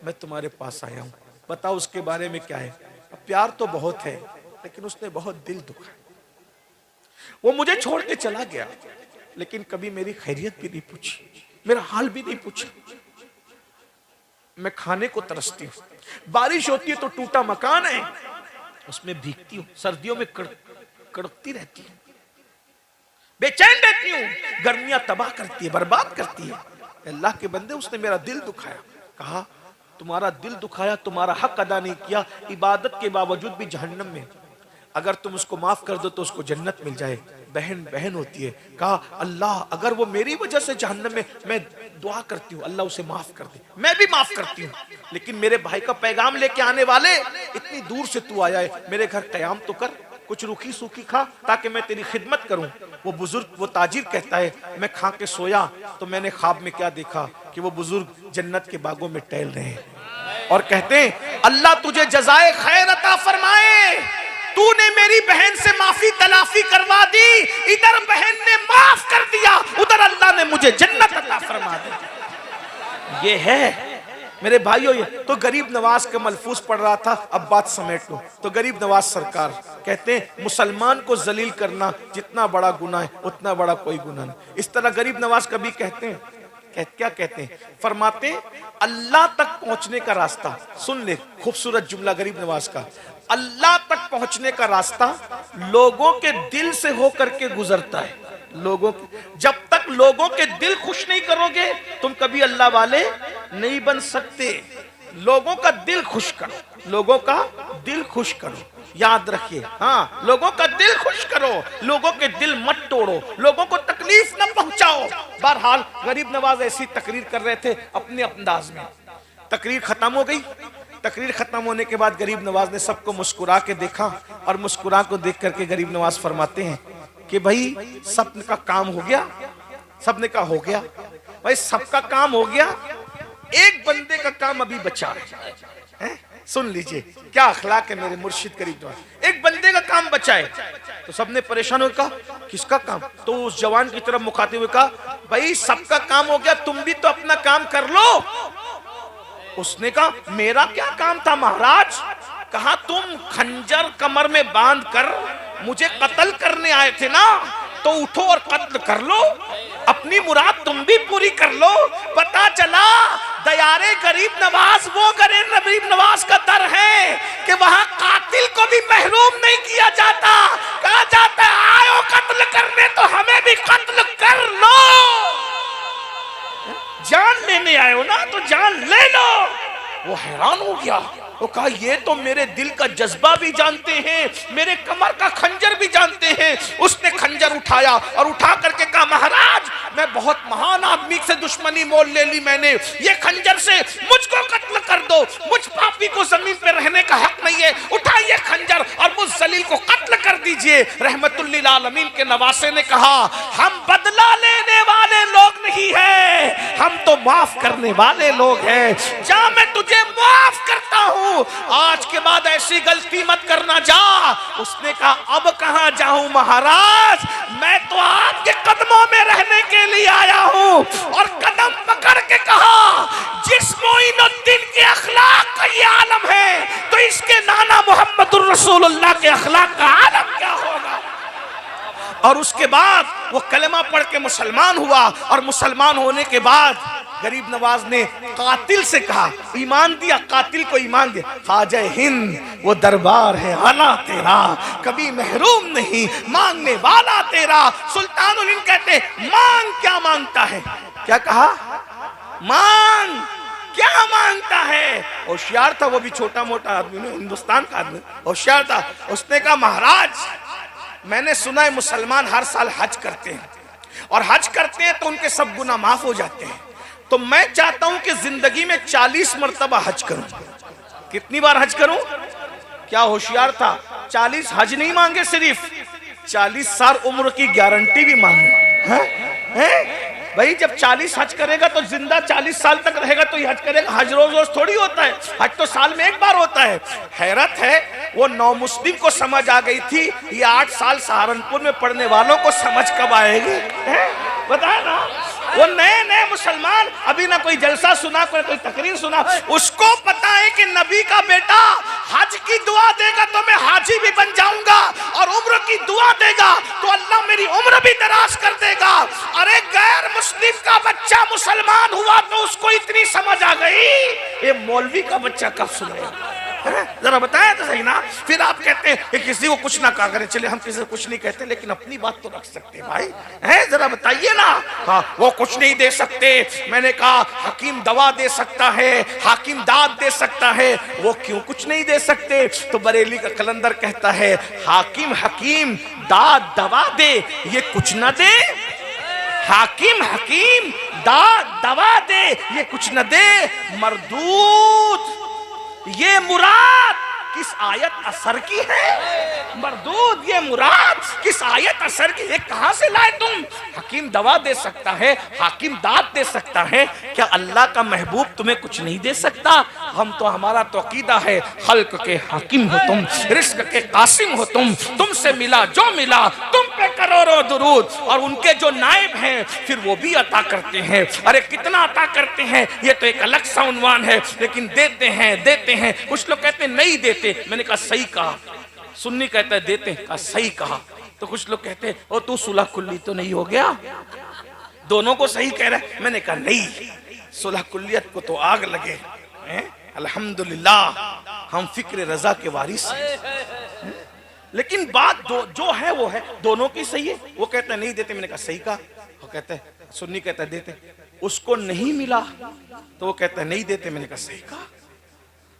मैं तुम्हारे पास आया हूँ, बताओ उसके बारे में क्या है। प्यार तो बहुत है लेकिन उसने बहुत दिल दुखा, वो मुझे छोड़ के चला गया, लेकिन कभी मेरी खैरियत भी नहीं पूछी, मेरा हाल भी नहीं पूछा। मैं खाने को तरसती हूँ, बारिश होती है तो टूटा मकान है उसमें भीगती हूँ, सर्दियों में कड़कती रहती हूँ, बेचैन रहती हूँ, गर्मियां तबाह करती है, बर्बाद करती है। अल्लाह के बंदे, उसने मेरा दिल दुखाया। कहा तुम्हारा दिल दुखाया, तुम्हारा हक अदा नहीं किया, इबादत के बावजूद भी जहन्नम में, अगर तुम उसको माफ कर दो तो उसको जन्नत मिल जाए। बहन बहन होती है। कहा अल्लाह अगर वो मेरी वजह से जहन्नम में, मैं दुआ करती हूँ अल्लाह उसे माफ कर दे। मैं भी माफ करती हूँ, लेकिन मेरे भाई का पैगाम लेके आने वाले, इतनी दूर से तू आया है, मेरे घर कयाम तो कर, कुछ रूखी सूखी खा ताकि मैं तेरी खिदमत करूं। वो बुजुर्ग, वो ताजिर कहता है मैं खा के सोया तो मैंने ख्वाब में क्या देखा कि वो बुजुर्ग जन्नत के बागों में टहल रहे हैं और कहते हैं अल्लाह तुझे जज़ाए खैर अता फरमाए, तूने मेरी बहन से माफी तलाफी करवा दी, इधर बहन ने माफ कर दिया, उधर अल्लाह ने मुझे जन्नत अता फरमा दी। ये है मेरे भाइयों। ये तो गरीब नवाज का मलफूज पढ़ रहा था, अब बात समेट लो। तो गरीब नवाज सरकार कहते हैं मुसलमान को जलील करना जितना बड़ा गुनाह है उतना बड़ा कोई गुनाह नहीं। इस तरह गरीब नवाज कभी कहते हैं, क्या कहते हैं, फरमाते हैं अल्लाह तक पहुंचने का रास्ता, सुन ले खूबसूरत जुमला गरीब नवाज का, अल्लाह तक पहुंचने का रास्ता लोगों के दिल से होकर के गुजरता है। जब तक लोगों के दिल खुश नहीं करोगे तुम कभी अल्लाह वाले नहीं बन सकते। लोगों का दिल खुश करो, लोगों का दिल खुश करो, याद रखिए। हाँ, लोगों का दिल खुश करो, लोगों के दिल मत तोड़ो, लोगों को तकलीफ न पहुंचाओ। बहरहाल गरीब नवाज ऐसी तकरीर कर रहे थे अपने अंदाज में। तकरीर खत्म हो गई। तकरीर खत्म होने के बाद गरीब नवाज ने सबको मुस्कुरा के देखा और मुस्कुरा को देख करके गरीब नवाज फरमाते हैं कि भाई सबने का काम हो गया। सबने का हो गया भाई, सबका काम हो गया, एक बंदे का काम अभी बचा है। सुन लीजिए क्या अखलाक है मेरे मुर्शिद गरीब नवाज। एक बंदे का काम बचा है। तो सबने परेशान होकर कहा किसका काम? तो उस जवान की तरफ मुखातिब हुए कहा भाई सबका काम हो गया, तुम भी तो अपना काम कर लो। उसने कहा मेरा क्या काम था महाराज? कहा तुम खंजर कमर में बांध कर मुझे कत्ल करने आए थे ना, तो उठो और कत्ल कर लो, अपनी मुराद तुम भी पूरी कर लो। पता चला दयारे गरीब नवाज वो गरीब नवाज का दर है कि वहां कातिल को भी महरूम नहीं किया जाता। कहा जाता है आयो कत्ल करने तो हमें भी कत्ल कर लो। जान लेने आए हो ना तो जान ले लो। वो हैरान हो गया, वो कहा ये तो मेरे दिल का जज्बा भी जानते हैं, मेरे कमर का खंजर भी जानते हैं। उसने खंजर उठाया और उठा करके कहा महाराज मैं बहुत महान आदमी से दुश्मनी मोल ले ली मैंने, ये खंजर से मुझको कत्ल कर दो, मुझ पापी को जमीन पे रहने का हक नहीं है। उठाइए खंजर और मुझ जलील को कत्ल कर दीजिए। रहमतुल लिल आलमीन के नवासे ने कहा हम बदला लेने वाले लोग नहीं है, हम तो माफ करने वाले लोग हैं। जा मैं तुझे माफ करता हूँ, आज के बाद ऐसी गलती मत करना जा। उसने कहा अब कहां जाऊं महाराज, मैं तो आपके कदमों में रहने के लिए आया हूं। और कदम पकड़ के कहा जिस मोइनुद्दीन के अखलाक का ये आलम है तो इसके नाना मोहम्मदुर रसूलुल्लाह के अखलाक का आलम क्या होगा। और उसके बाद वो कलमा पढ़ के मुसलमान हुआ और मुसलमान होने के बाद गरीब नवाज ने कातिल से कहा, ईमान दिया, कातिल को ईमान दिया। ख्वाजा हिंद वो दरबार है आला तेरा, कभी महरूम नहीं, मांगने वाला तेरा। सुल्तानुल हिंद कहते मांग क्या मांगता है? क्या कहा? मांग क्या मांगता है? होशियार था वो भी, छोटा मोटा आदमी नहीं, हिंदुस्तान का आदमी होशियार था। उसने कहा महाराज मैंने सुना है मुसलमान हर साल हज करते हैं और हज करते हैं तो उनके सब गुनाह माफ हो जाते हैं, तो मैं चाहता हूं कि जिंदगी में 40 मरतबा हज करूं। कितनी बार हज करूं? क्या होशियार था, 40 हज नहीं मांगे, सिर्फ 40 साल उम्र की गारंटी भी मांगे। हैं? भाई जब 40 हज करेगा तो जिंदा 40 साल तक रहेगा तो हज करेगा। हज रोज रोज थोड़ी होता है, हज तो साल में एक बार होता है। हैरत है वो नौ मुस्लिम को समझ आ गई थी, ये 8 साल सहारनपुर में पढ़ने वालों को समझ कब आएगी? बताया ना, वो नए नए मुसलमान अभी ना कोई जलसा सुना, कोई तकरीर सुना, उसको पता है कि नबी का बेटा हज की दुआ देगा तो मैं हाजी भी बन जाऊंगा, और उम्र की दुआ देगा तो अल्लाह मेरी उम्र भी दराज कर देगा। अरे गैर मुस्लिम का बच्चा मुसलमान हुआ तो उसको इतनी समझ आ गई, ये मौलवी का बच्चा कब सुनेगा? जरा बताया तो सही ना। फिर आप कहते हैं कि किसी को कुछ ना कहा करें, चले हम किसी को कुछ नहीं कहते लेकिन अपनी बात तो रख सकते हैं भाई, हैं? जरा बताइए ना। हाँ वो कुछ नहीं दे सकते, मैंने कहा हकीम दवा दे सकता है, हाकिम दाद दे सकता है, वो क्यों कुछ नहीं दे सकते? तो बरेली का कलंदर कहता है हाकिम हकीम दाद दवा दे, ये कुछ ना दे। हाकिम हकीम दाद दवा दे, ये कुछ न दे। मरदूद ये मुराद किस आयत असर की है? मरदूद ये मुराद किस आयत असर की है? कहां से लाए तुम? हकीम दवा दे सकता है, हाकिम दाद दे सकता है, क्या अल्लाह का महबूब तुम्हें कुछ नहीं दे सकता? हम तो हमारा तो अकीदा है खल्क के हाकिम हो तुम, रिस्क के कासिम हो तुमसे मिला जो मिला तुम पे करोड़ों दुरूद, और उनके जो नायब हैं फिर वो भी अता करते हैं। अरे कितना अता करते हैं ये तो एक अलग सा उन्वान है, लेकिन देते हैं। कुछ लोग कहते हैं नहीं देते, मैंने कहा सही कहा। सुन्नी कहता है देते हैं, कहा सही कहा। तो कुछ लोग कहते हैं ओ तू सुलह कुल्ली तो नहीं हो गया, दोनों को सही कह रहा है। मैंने कहा नहीं, सुलह कुल्लियत को तो आग लगे, अल्हम्दुलिल्लाह हम फिक्र रजा के वारिस हैं। लेकिन बात जो है वो है, दोनों की सही है। वो कहते हैं नहीं देते, मैंने कहा सही कहा। वो कहते हैं सुन्नी कहता है देते, उसको नहीं मिला तो वो कहता है नहीं देते, मैंने कहा सही कहा।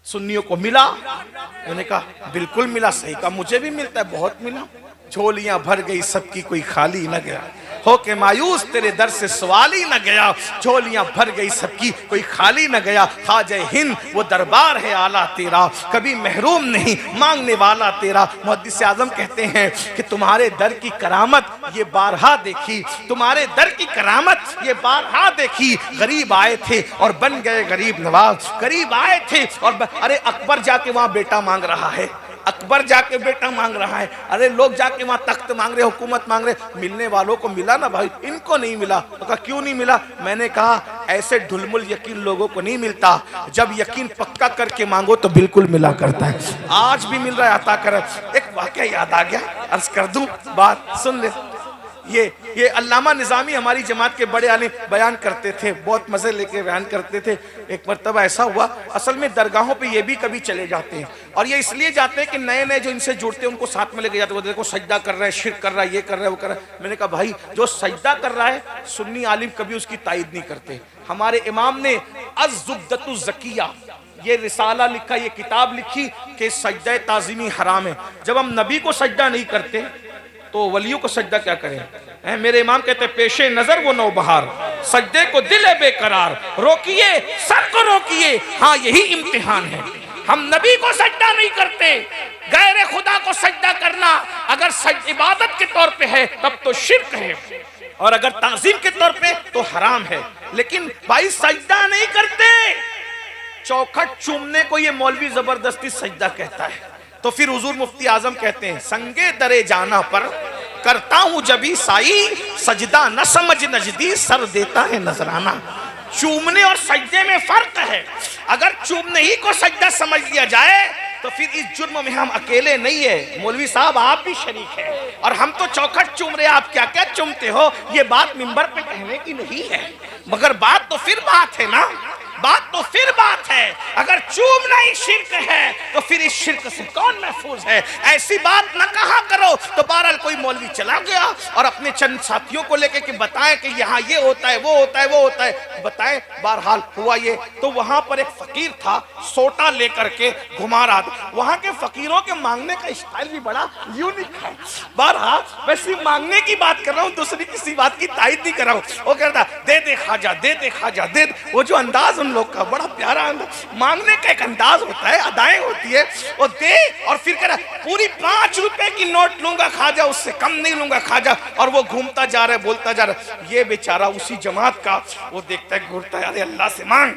सुन्नियों को मिला, मैंने कहा बिल्कुल मिला, सही कहा। मुझे भी मिलता है, बहुत मिला, झोलियां भर गई सबकी कोई खाली न गया, हो के मायूस तेरे दर से सवाल ही न गया, झोलियां भर गई सबकी कोई खाली न गया। ख्वाजा हिंद वो दरबार है आला तेरा, कभी महरूम नहीं मांगने वाला तेरा। मुहद्दिस आज़म कहते हैं कि तुम्हारे दर की करामत ये बारहा देखी, तुम्हारे दर की करामत ये बारहा देखी। गरीब आए थे और बन गए गरीब नवाज, गरीब आए थे और अरे अकबर जाके वहां बेटा मांग रहा है, अकबर जाके बेटा मांग रहा है। अरे लोग जाके वहां तख्त मांग रहे, हुकूमत मांग रहे, मिलने वालों को मिला ना भाई, इनको नहीं मिला। तो कहा क्यों नहीं मिला? मैंने कहा ऐसे ढुलमुल यकीन लोगों को नहीं मिलता, जब यकीन पक्का करके मांगो तो बिल्कुल मिला करता है। आज भी मिल रहा है, अता कर। एक वाकया याद आ गया, अर्ज कर दूं, बात सुन ले। ये अल्लामा निज़ामी हमारी जमात के बड़े आलिम बयान करते थे, बहुत मजे लेके बयान करते थे। एक मर्तबा ऐसा हुआ, असल में दरगाहों पे ये भी कभी चले जाते हैं, और ये इसलिए जाते हैं कि नए नए जो इनसे जुड़ते हैं उनको साथ में लेके जाते हैं। वो देखो सजदा कर रहा है, शिर्क कर रहा है, ये कर रहा है, वो कर रहा है। मैंने कहा भाई जो सजदा कर रहा है सुन्नी आलिम कभी उसकी तायद नहीं करते। हमारे इमाम ने अज़्ज़ुब्दतु ज़किया ये रिसाला लिखा, ये किताब लिखी कि सजदा ताज़ीमी हराम है। जब हम नबी को सजदा नहीं करते तो वलियों को सजदा क्या करें? मेरे इमाम कहते हैं पेशे नजर वो नौबहार, सजदे को दिल है बेकरार, रोकिए सर को रोकिए, हाँ यही इम्तिहान है। हम नबी को सजदा नहीं करते, गैर खुदा को सजदा करना अगर इबादत के तौर पे है तब तो शिर्क है, और अगर ताज़ीम के तौर पे तो हराम है। लेकिन भाई सजदा नहीं करते, चौखट चूमने को ये मौलवी जबरदस्ती सजदा कहता है। तो फिर हुजूर मुफ्ती आजम कहते हैं संगे दरे जाना पर करता हूं जबी साई, सजदा न समझ नजदी सर देता है नजराना। चूमने और सजदे में फर्क है। अगर चूमने ही को सजदा समझ लिया जाए तो फिर इस जुर्म में हम अकेले नहीं है, मौलवी साहब आप भी शरीक है, और हम तो चौखट चूम रहे, आप क्या क्या चूमते हो, ये बात मिंबर पे कहने की नहीं है। मगर बात तो फिर बात है ना, बात तो फिर बात है। अगर चूमना ही शिर्क है तो फिर इस शिर्क से कौन महफूज है? ऐसी बात न कहा करो। तो बहरहाल कोई मौलवी चला गया और अपने चंद साथियों को लेके कि बताएं कि यहाँ ये होता है, वो होता है, वो होता है, बताएं। बहरहाल हुआ ये, तो वहां पर एक फकीर था, सोटा लेकर के घुमा रहा था। वहां के फकीरों के मांगने का स्टाइल भी बड़ा यूनिक है। बहरहाल वैसे मांगने की बात कर रहा हूँ, दूसरी किसी बात की तायद नहीं कर रहा हूँ। वो कहता दे दे खाजा, दे दे खाजा, दे। वो जो अंदाज लोग का बड़ा प्यारा अंदाज, मांगने का एक अंदाज होता है, अदाएं होती है। वो दे और फिर कह रहा पूरी 5 रुपए की नोट लूंगा खाजा, उससे कम नहीं लूंगा खाजा। और वो घूमता जा रहा है, बोलता जा रहा है। ये बेचारा उसी जमात का, वो देखता है, घूरता है, अरे अल्लाह से मांग,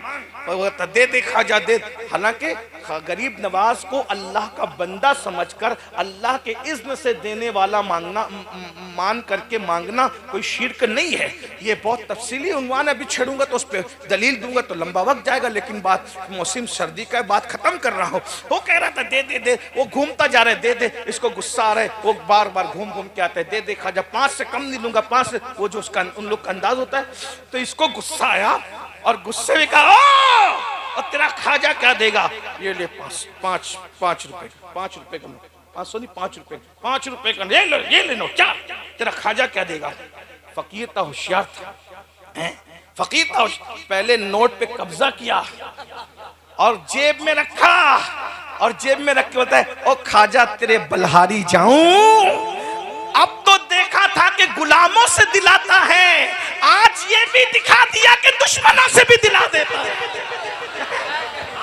वो दे दे खाजा दे। हालांकि गरीब नवाज को अल्लाह का बंदा समझकर अल्लाह के इज़्न से देने वाला मांगना, मान करके मांगना कोई शिर्क नहीं है। ये बहुत तफसीली उन्वान है, अभी छेड़ूंगा तो उस पर दलील दूंगा तो लंबा वक्त जाएगा, लेकिन बात मौसम सर्दी का बात खत्म कर रहा हूँ। वो कह रहा था दे दे दे, वो घूमता जा रहा है, दे दे। इसको गुस्सा आ रहा है, वो बार बार घूम घूम के आता है, दे दे खाजा, 5 से कम नहीं लूंगा, 5 से। वो जो उसका उन लोग का अंदाज होता है। तो इसको गुस्सा आया और गुस्से में कहा और तेरा खाजा क्या देगा? ये ले 5 रुपए, 5 रुपए का, 500 नहीं, 5 रुपए, 5 रुपए का, ये ले लो, क्या तेरा खाजा क्या देगा? फकीर था, होशियार था, फकीर था। पहले नोट पे कब्जा किया और जेब में रखा, और जेब में रख के बताए ओ खाजा तेरे बलहारी जाऊं। अब तो देखा था कि गुलामों से दिलाता है, आज ये भी दिखा दिया कि दुश्मनों से भी दिला देता है।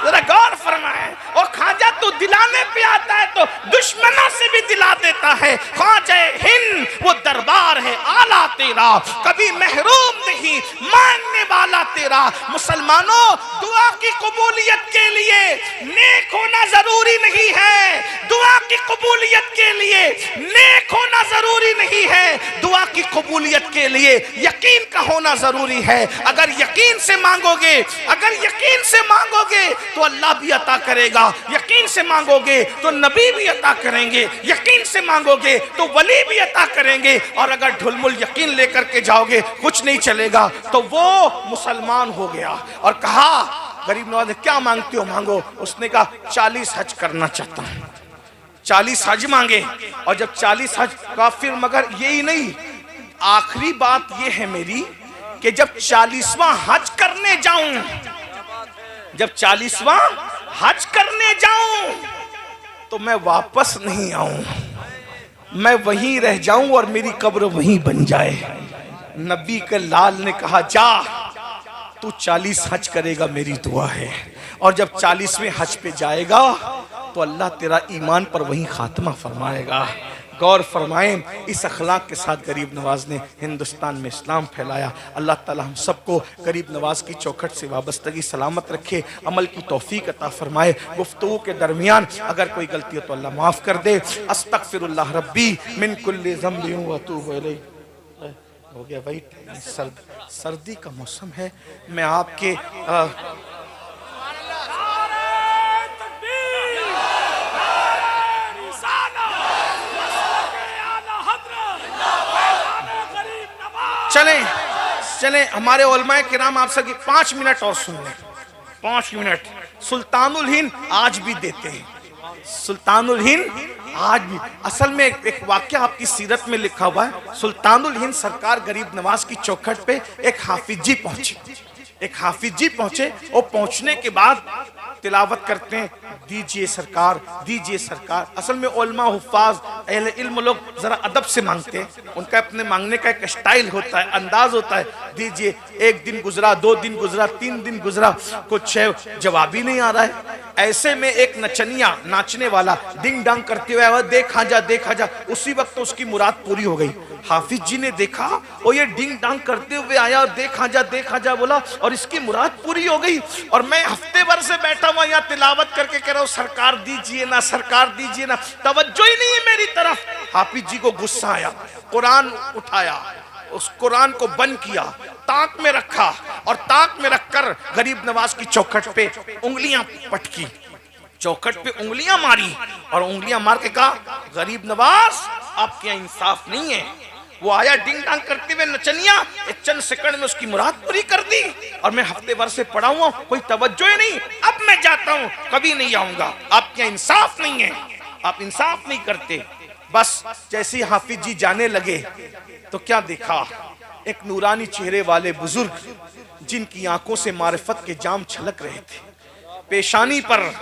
जरा गौर फरमाए, और खाजा तो दिलाने पे आता है तो दुश्मनों से भी दिला देता है। ख्वाजा हिंद वो दरबार है आला तेरा, कभी महरूम नहीं मांगने वाला तेरा। मुसलमानों, दुआ की कबूलियत के लिए नेक होना जरूरी नहीं है। दुआ की कबूलियत के लिए नेक होना जरूरी नहीं है। दुआ की कबूलियत के लिए यकीन का होना जरूरी है। अगर यकीन से मांगोगे, अगर यकीन से मांगोगे तो अल्लाह भी अता करेगा। यकीन से मांगोगे तो नबी भी अता करेंगे। यकीन से मांगोगे तो वली भी अता करेंगे। और अगर ढुलमुल यकीन लेकर के जाओगे, कुछ नहीं चलेगा, तो वो मुसलमान हो गया। और कहा, गरीब नवाज ने, क्या मांगते हो? मांगो। उसने कहा 40 हज करना चाहता हूं। 40 हज मांगे। और जब 40 हज का, फिर मगर यही नहीं, आखिरी बात यह है मेरी कि जब 40वां हज करने जाऊं, जब 40वां हज करने जाऊं तो मैं वापस नहीं आऊं, मैं वहीं रह जाऊं और मेरी कब्र वहीं बन जाए। नबी के लाल ने कहा, जा तू 40 हज करेगा, मेरी दुआ है। और जब 40वें हज पे जाएगा तो अल्लाह तेरा ईमान पर वहीं खात्मा फरमाएगा। गौर फरमाएं, इस अखलाक के साथ गरीब नवाज ने हिंदुस्तान में इस्लाम फैलाया। अल्लाह ताला हम सबको गरीब नवाज की चौखट से वाबस्तगी सलामत रखे, अमल की तौफीक अता फरमाए। गुफ्तगू के दरमियान अगर कोई गलती हो तो अल्लाह माफ़ कर दे। अस्तगफिरुल्लाह रब्बी मिन कुल्लि ज़ंबि व अतूबु इलैह। हो गया भाई, सर्दी का मौसम है। मैं आपके चलें चलें, हमारे उलमाए किराम आप सबकी 5 मिनट और सुन लें। 5 मिनट। सुल्तानुल हिंद आज भी देते हैं, सुल्तानुल हिंद आज भी। असल में एक वाक्य आपकी सीरत में लिखा हुआ है। सुल्तानुल हिंद सरकार गरीब नवाज की चौखट पे एक हाफिज जी पहुंचे, एक हाफिज जी पहुंचे। और पहुंचने के बाद तिलावत करते हैं, दीजिए सरकार, दीजिए सरकार। असल में उलमा हुफ्फाज अहले इल्म लोग जरा अदब से मांगते हैं, उनका अपने मांगने का एक स्टाइल होता है, अंदाज होता है। दीजिए। 1 दिन गुजरा, 2 दिन गुजरा, 3 दिन गुजरा, कुछ जवाब ही नहीं आ रहा है। ऐसे में एक नचनिया, नाचने वाला डिंग डांग करते हुए आया, देखा जा देखा जा। उसी वक्त तो उसकी मुराद पूरी हो गई। हाफिज जी ने देखा और ये डिंग डांग करते हुए आया और देखा जा बोला और इसकी मुराद पूरी हो गई। और मैं हफ्ते भर से बैठा हुआ यहाँ तिलावत करके कह रहा हूँ, सरकार दीजिए ना, सरकार दीजिए ना, तवज्जो ही नहीं है मेरी तरफ। हाफिज जी को गुस्सा आया, कुरान उठाया, उस कुरान को बंद किया, ताक में रखा और ताक में रखकर गरीब नवाज की चौखट पे उंगलियां पटकी, चौखट पे उंगलियां मारी और उंगलियां मार के कहा, गरीब नवाज आपके यहाँ इंसाफ नहीं है। वो आया डिंग डांग करते हुए नचनिया, एक चंद सेकंड में उसकी मुराद पूरी कर दी। और मैं हफ्ते भर से पड़ा हुआ, कोई तवज्जो ही नहीं। अब मैं जाता हूँ, कभी नहीं आऊंगा। आपके यहाँ इंसाफ नहीं है, आप इंसाफ नहीं करते। बस जैसे ही हाफिज जी जाने लगे तो क्या देखा, एक नूरानी चेहरे वाले बुजुर्ग जिनकी आंखों से मारिफत के जाम छलक रहे थे, पेशानी पर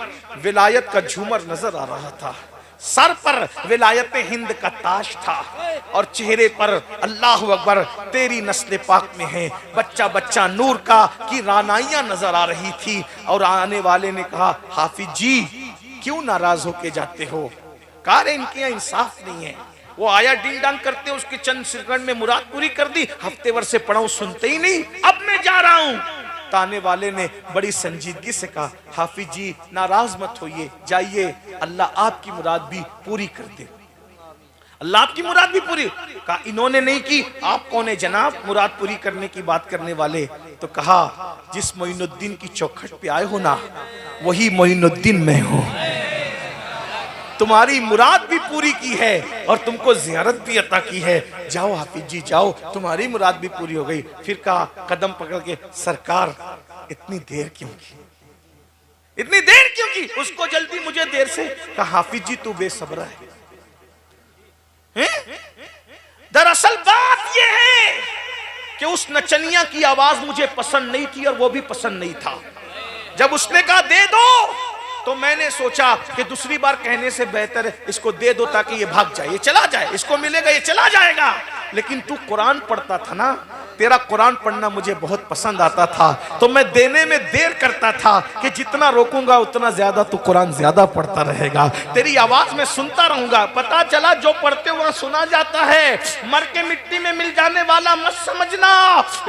विलायत का झूमर नजर आ रहा था, सर पर विलायत हिंद का ताज था और चेहरे पर अल्लाह अकबर तेरी नस्ल पाक में है, बच्चा बच्चा नूर का की रानाइयां नजर आ रही थी। और आने वाले ने कहा, हाफिज जी क्यों नाराज होके जाते हो? कहा, इनके यहाँ इंसाफ नहीं है। वो आया डिंग डांग करते, उसके चंद सेकंड में मुराद पूरी कर दी। हफ्ते भर से पढ़ा हूं, सुनते ही नहीं। अब मैं जा रहा हूं। ताने वाले ने बड़ी संजीदगी से कहा, हाफिज जी नाराज मत होइए, जाइए, अल्लाह आपकी मुराद भी पूरी कर दे, अल्लाह आपकी मुराद भी पूरी। कहा, इन्होंने नहीं की, आप कौन है जनाब मुराद पूरी करने की बात करने वाले? तो कहा, जिस मोइनुद्दीन की चौखट पे आए हो ना, वही मोइनुद्दीन मैं हूं। तुम्हारी मुराद भी पूरी की है और तुमको ज़ियारत भी अता की है। जाओ हाफिज जी जाओ, तुम्हारी मुराद भी पूरी हो गई। फिर कहा, कदम पकड़ के, सरकार इतनी देर क्यों की, इतनी देर क्यों की? उसको जल्दी, मुझे देर से। कहा, हाफिज जी तू बेसब्र है? दरअसल बात यह है कि उस नचनिया की आवाज मुझे पसंद नहीं थी और वो भी पसंद नहीं था। जब उसने कहा दे दो, तो मैंने सोचा कि दूसरी बार कहने से बेहतर है इसको दे दो ताकि ये भाग जाए, ये चला जाए, इसको मिलेगा, ये चला जाएगा। लेकिन तू कुरान पढ़ता था ना, तेरा कुरान पढ़ना मुझे बहुत पसंद आता था, तो मैं देने में देर करता था कि जितना रोकूंगा उतना ज्यादा तू कुरान ज्यादा पढ़ता रहेगा, तेरी आवाज में सुनता रहूंगा। पता चला जो पढ़ते हुआ सुना जाता है, मर के मिट्टी में मिल जाने वाला मत समझना।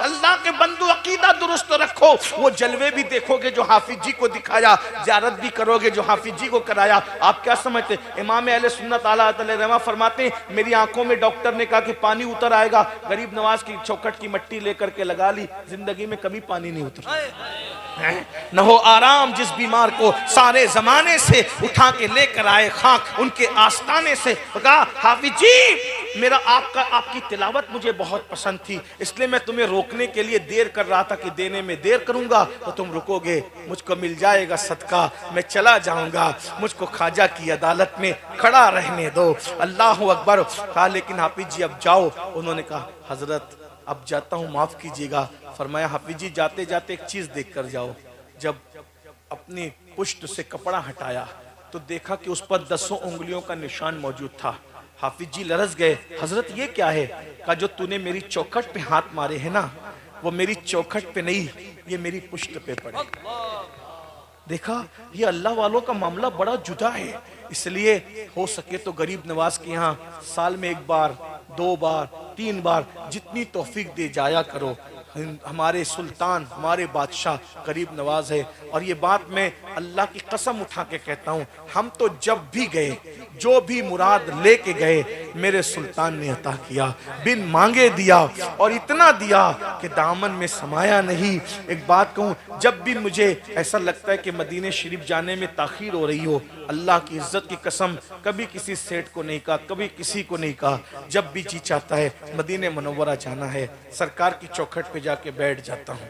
अल्लाह के बंदू अकीदा दुरुस्त रखो। वो जलवे भी देखोगे जो हाफिज जी को दिखाया, ज़ियारत भी करोगे जो हाफिज जी को कराया। आप क्या समझते, इमाम अहले सुन्नत आला रहमा फरमाते हैं, मेरी आंखों में डॉक्टर ने कहा कि पानी उतर आएगा, गरीब नवाज की चौखट की मट्टी लेकर के लगा ली, जिंदगी में कभी पानी नहीं उतरा। न हो आराम जिस बीमार को सारे जमाने से उठा के लेकर आए खाक उनके आस्ताने से। कहा हाफिज जी मेरा आपकी तिलावत मुझे बहुत पसंद थी, इसलिए मैं तुम्हें रोकने के लिए देर कर रहा था कि देने में देर करूंगा तो तुम रुकोगे, मुझको मिल जाएगा सदका, मैं चला जाऊंगा, मुझको ख्वाजा की अदालत में खड़ा रहने दो। अल्लाह अकबर। कहा लेकिन हाफिज जी अब जाओ। उन्होंने कहा हजरत अब जाता हूँ, माफ कीजिएगा। फरमाया हाफिज जी जाते जाते एक चीज देख कर जाओ। जब अपनी पुष्ट से कपड़ा हटाया तो देखा कि उस पर 10 उंगलियों का निशान मौजूद था। हाफिज जी लरस गए, हजरत ये क्या है? कहा जो तूने मेरी चौखट पे हाथ मारे हैं ना, वो मेरी चौखट पे नहीं, ये मेरी पुष्ट पे पड़े। देखा ये अल्लाह वालों का मामला बड़ा जुदा है। इसलिए हो सके तो गरीब नवाज के यहाँ साल में 1 बार 2 बार 3 बार जितनी तौफीक दे जाया करो। हमारे सुल्तान हमारे बादशाह गरीब नवाज है, और ये बात मैं अल्लाह की कसम उठा के कहता हूँ, हम तो जब भी गए जो भी मुराद लेके गए मेरे सुल्तान ने अता किया, बिन मांगे दिया, और इतना दिया कि दामन में समाया नहीं। एक बात कहूँ, जब भी मुझे ऐसा लगता है कि मदीने शरीफ जाने में ताखीर हो रही हो, अल्लाह की इज्जत की कसम कभी किसी सेठ को नहीं कहा, कभी किसी को नहीं कहा, जब भी जी चाहता है मदीने मुनव्वरा जाना है, सरकार की चौखट पे जाके बैठ जाता हूँ,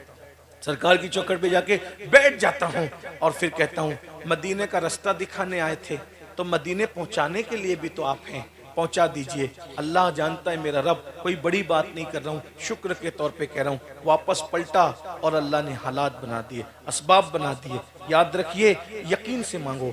सरकार की चौखट पे जाके बैठ जाता हूँ, और फिर कहता हूँ मदीने का रास्ता दिखाने आए थे तो मदीने पहुँचाने के लिए भी तो आप हैं, पहुंचा दीजिए। अल्लाह जानता है मेरा रब, कोई बड़ी बात नहीं कर रहा हूँ, शुक्र के तौर पे कह रहा हूँ। वापस पलटा और अल्लाह ने हालात बना दिए, असबाब बना दिए। याद रखिए, यकीन से मांगो।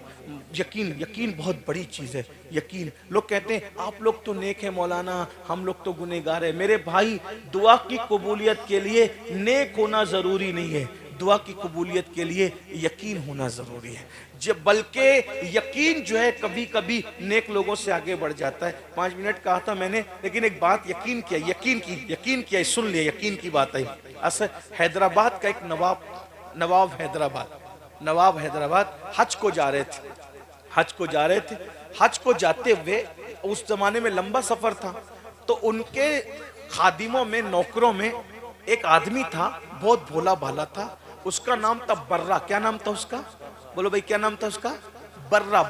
यकीन यकीन बहुत बड़ी चीज़ है। यकीन, लोग कहते हैं आप लोग तो नेक हैं मौलाना, हम लोग तो गुनहगार हैं। मेरे भाई, दुआ की कबूलियत के लिए नेक होना ज़रूरी नहीं है, दुआ की कबूलियत के लिए यकीन होना ज़रूरी है। जब बल्कि यकीन जो है कभी कभी नेक लोगों से आगे बढ़ जाता है। 5 मिनट कहा था मैंने, लेकिन एक बात यकीन किया, सुन लिया, यकीन की बात है। असल हैदराबाद का एक नवाब हैदराबाद हज को जा रहे थे। हज को जाते हुए उस जमाने में लंबा सफर था, तो उनके खादिमों में, नौकरों में एक आदमी था, बहुत भोला भाला था। उसका नाम था बर्रा। क्या नाम था उसका? बोलो भाई, क्या नाम था उसका? बर्रा।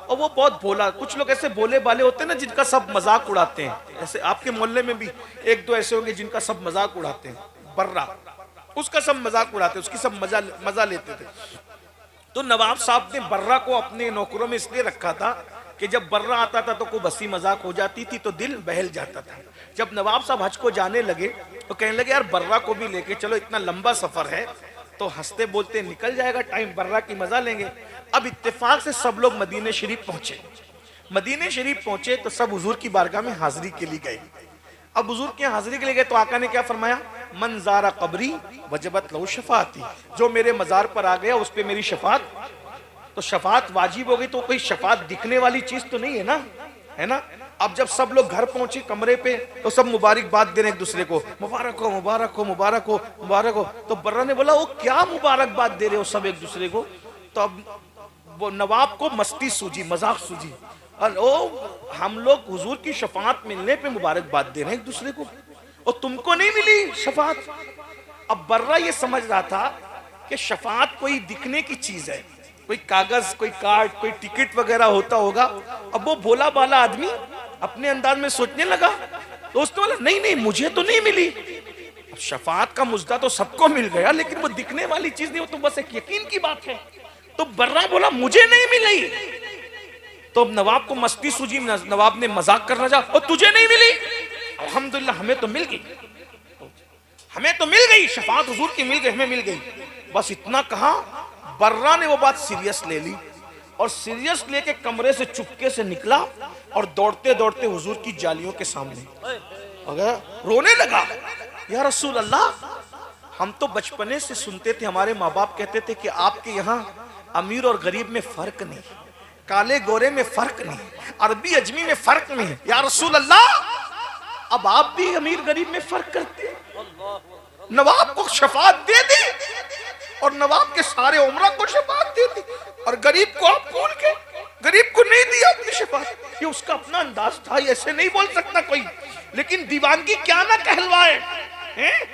और वो बहुत भोला। कुछ लोग ऐसे भोले भाले होते हैं ना जिनका सब मजाक उड़ाते हैं। ऐसे आपके मोहल्ले में भी 1-2 ऐसे होंगे जिनका सब मजाक उड़ाते हैं। बर्रा, उसका सब मजाक उड़ाते, उसकी सब मजा लेते थे। तो नवाब साहब ने बर्रा को अपने नौकरों में इसलिए रखा था कि जब बर्रा आता था तो कोई हंसी मजाक हो जाती थी तो दिल बहल जाता था। जब नवाब साहब हज को जाने लगे तो कहने लगे यार बर्रा को भी लेके चलो, इतना लंबा सफर है तो हंसते बोलते निकल जाएगा टाइम, बर्रा की मजा लेंगे। अब इत्तेफाक से सब लोग मदीने शरीफ पहुंचे तो सब हुजूर की बारगाह में हाजिरी के लिए गए। अब हुजूर के हाजिरी के लिए गए तो आका ने क्या फरमाया? मन ज़ारा कब्री वजबत लहू शफाअती, जो मेरे मजार पर आ गया उस पे मेरी शफात, तो शफात वाजिब हो गई। तो कोई शफात दिखने वाली चीज तो नहीं है ना, है ना। अब जब सब लोग घर पहुंचे कमरे पे तो सब मुबारकबाद दे रहे एक दूसरे को, मुबारक हो मुबारक हो मुबारक हो मुबारक हो। तो बर्रा ने बोला वो क्या मुबारकबाद दे रहे हो सब एक दूसरे को? तो अब वो नवाब को मस्ती सूझी, मजाक सूझी, और ओ हम लोग हुजूर की शफात मिलने पे मुबारकबाद दे रहे हैं एक दूसरे को, और तुमको नहीं मिली शफात। अब बर्रा ये समझ रहा था कि शफात कोई दिखने की चीज है, कोई कागज, कोई कार्ड, कोई टिकट वगैरह होता होगा। अब वो भोला भाला आदमी अपने अंदाज में सोचने लगा, तो उसने बोला नहीं मुझे तो नहीं मिली। अब शफात का मुद्दा तो सबको मिल गया, लेकिन वो दिखने वाली चीज नहीं, वो तो बस एक यकीन की बात है। तो बर्रा बोला मुझे नहीं मिली। तो अब नवाब को मस्ती सूझी, नवाब ने मजाक करना चाहा, और तुझे नहीं मिली? अल्हम्दुलिल्लाह हमें तो मिल गई शफात, हुजूर की मिल गई, हमें मिल गई। बस इतना कहा, बर्रा ने वो बात सीरियस ले ली, और सीरियस लेके कमरे से चुपके से निकला और दौड़ते दौड़ते हुजूर की जालियों के सामने अगर रोने लगा। या रसूल अल्लाह, हम तो बचपने से सुनते थे, हमारे माँ बाप कहते थे कि आपके यहाँ अमीर और गरीब में फर्क नहीं, काले गोरे में फर्क नहीं, अरबी अजमी में फर्क नहीं। या रसूल अल्लाह, अब आप भी अमीर गरीब में फर्क करते हैं। नवाब को शफाअत दे दी और नवाब के सारे उमरा को शफाअत दे दी, और गरीब को आप भूल के, गरीब को नहीं दिया अपनी शफाअत। ये उसका अपना अंदाज था, ऐसे नहीं बोल सकता कोई। लेकिन दीवानगी क्या ना कहलवाए,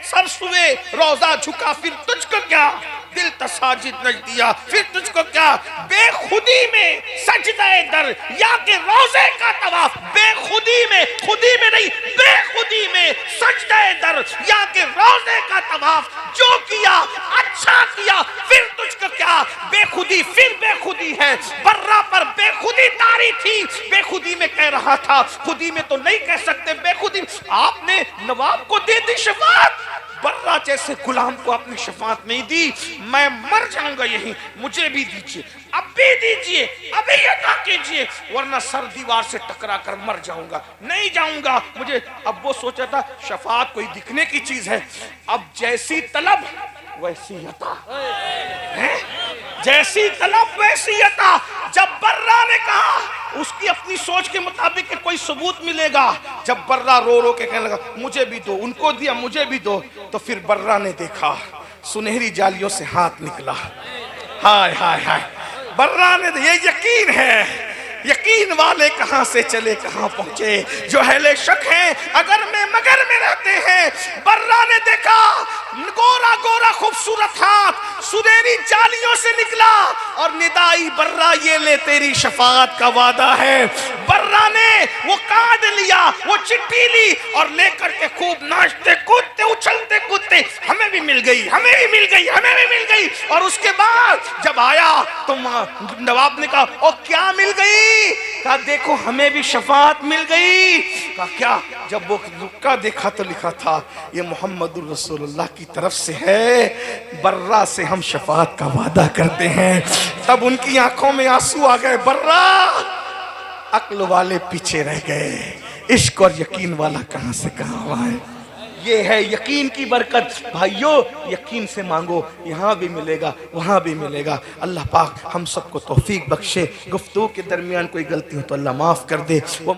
सर सुए रोजा झुका फिर तुझको क्या, दिल तसाजिद नच दिया फिर तुझको क्या, बेखुदी में सजदाए दर या के रोजे का तवाफ, बेखुदी में, खुदी में नहीं, बेखुदी में सजदाए दर या के रोजे का तवाफ, जो किया अच्छा किया फिर तुझको क्या, बेखुदी फिर बेखुदी है। बर्रा पर बेखुदी तारी थी, बेखुदी में कह रहा था, खुदी में तो नहीं कह सकते, बेखुदी। आपने नवाब को दे दी शफाअत, बर्रा जैसे गुलाम को आपने शफाअत नहीं दी। मैं मर जाऊंगा यहीं, मुझे भी दीजिए, अब भी दीजिए, अभी अदा कीजिए, वरना सर दीवार से टकरा कर मर जाऊंगा, नहीं जाऊंगा मुझे। अब वो सोचा था शफाअत कोई दिखने की चीज है, अब जैसी तलब वैसी अता, जैसी तलब वैसी अता। जब बर्रा ने कहा, उसकी अपनी सोच के मुताबिक कि कोई सबूत मिलेगा, जब बर्रा रो रो के कहने लगा मुझे भी दो, उनको दिया मुझे भी दो, तो फिर बर्रा ने देखा सुनहरी जालियों से हाथ निकला। हाय हाय हाय, बर्रा ने, ये यकीन है, यकीन वाले कहां से चले कहां पहुंचे, जो अहले शक हैं अगर में मगर में रहते हैं। बर्रा ने देखा गोरा गोरा खूबसूरत हाथ सुनहरी जालियों से निकला और निदाई, बर्रा ये ले तेरी शफाअत का वादा है। बर्रा ने वो कार्ड लिया, वो चिट्ठी ली और लेकर के खूब नाचते कूदते उछलते कूदते, हमें भी मिल गई, हमें भी मिल गई, हमें भी मिल गई। और उसके बाद जब आया तो नवाब ने कहा ओ क्या मिल गई, कहा देखो हमें भी शफाअत मिल गई। कहा क्या, जब वो रुक्का देखा तो लिखा था ये मोहम्मदुर रसूलुल्लाह की तरफ से है, बर्रा से हम शफाअत का वादा करते हैं। तब उनकी आंखों में आंसू आ गए। बर्रा, अक्ल वाले पीछे रह गए, इश्क और यकीन वाला कहां से कहां हुआ है। ये है यकीन की बरकत। भाइयों, यकीन से मांगो, यहाँ भी मिलेगा वहाँ भी मिलेगा। अल्लाह पाक हम सबको तौफीक बख्शे। गुफ्तगू के दरमियान कोई गलती हो तो अल्लाह माफ़ कर दे। वो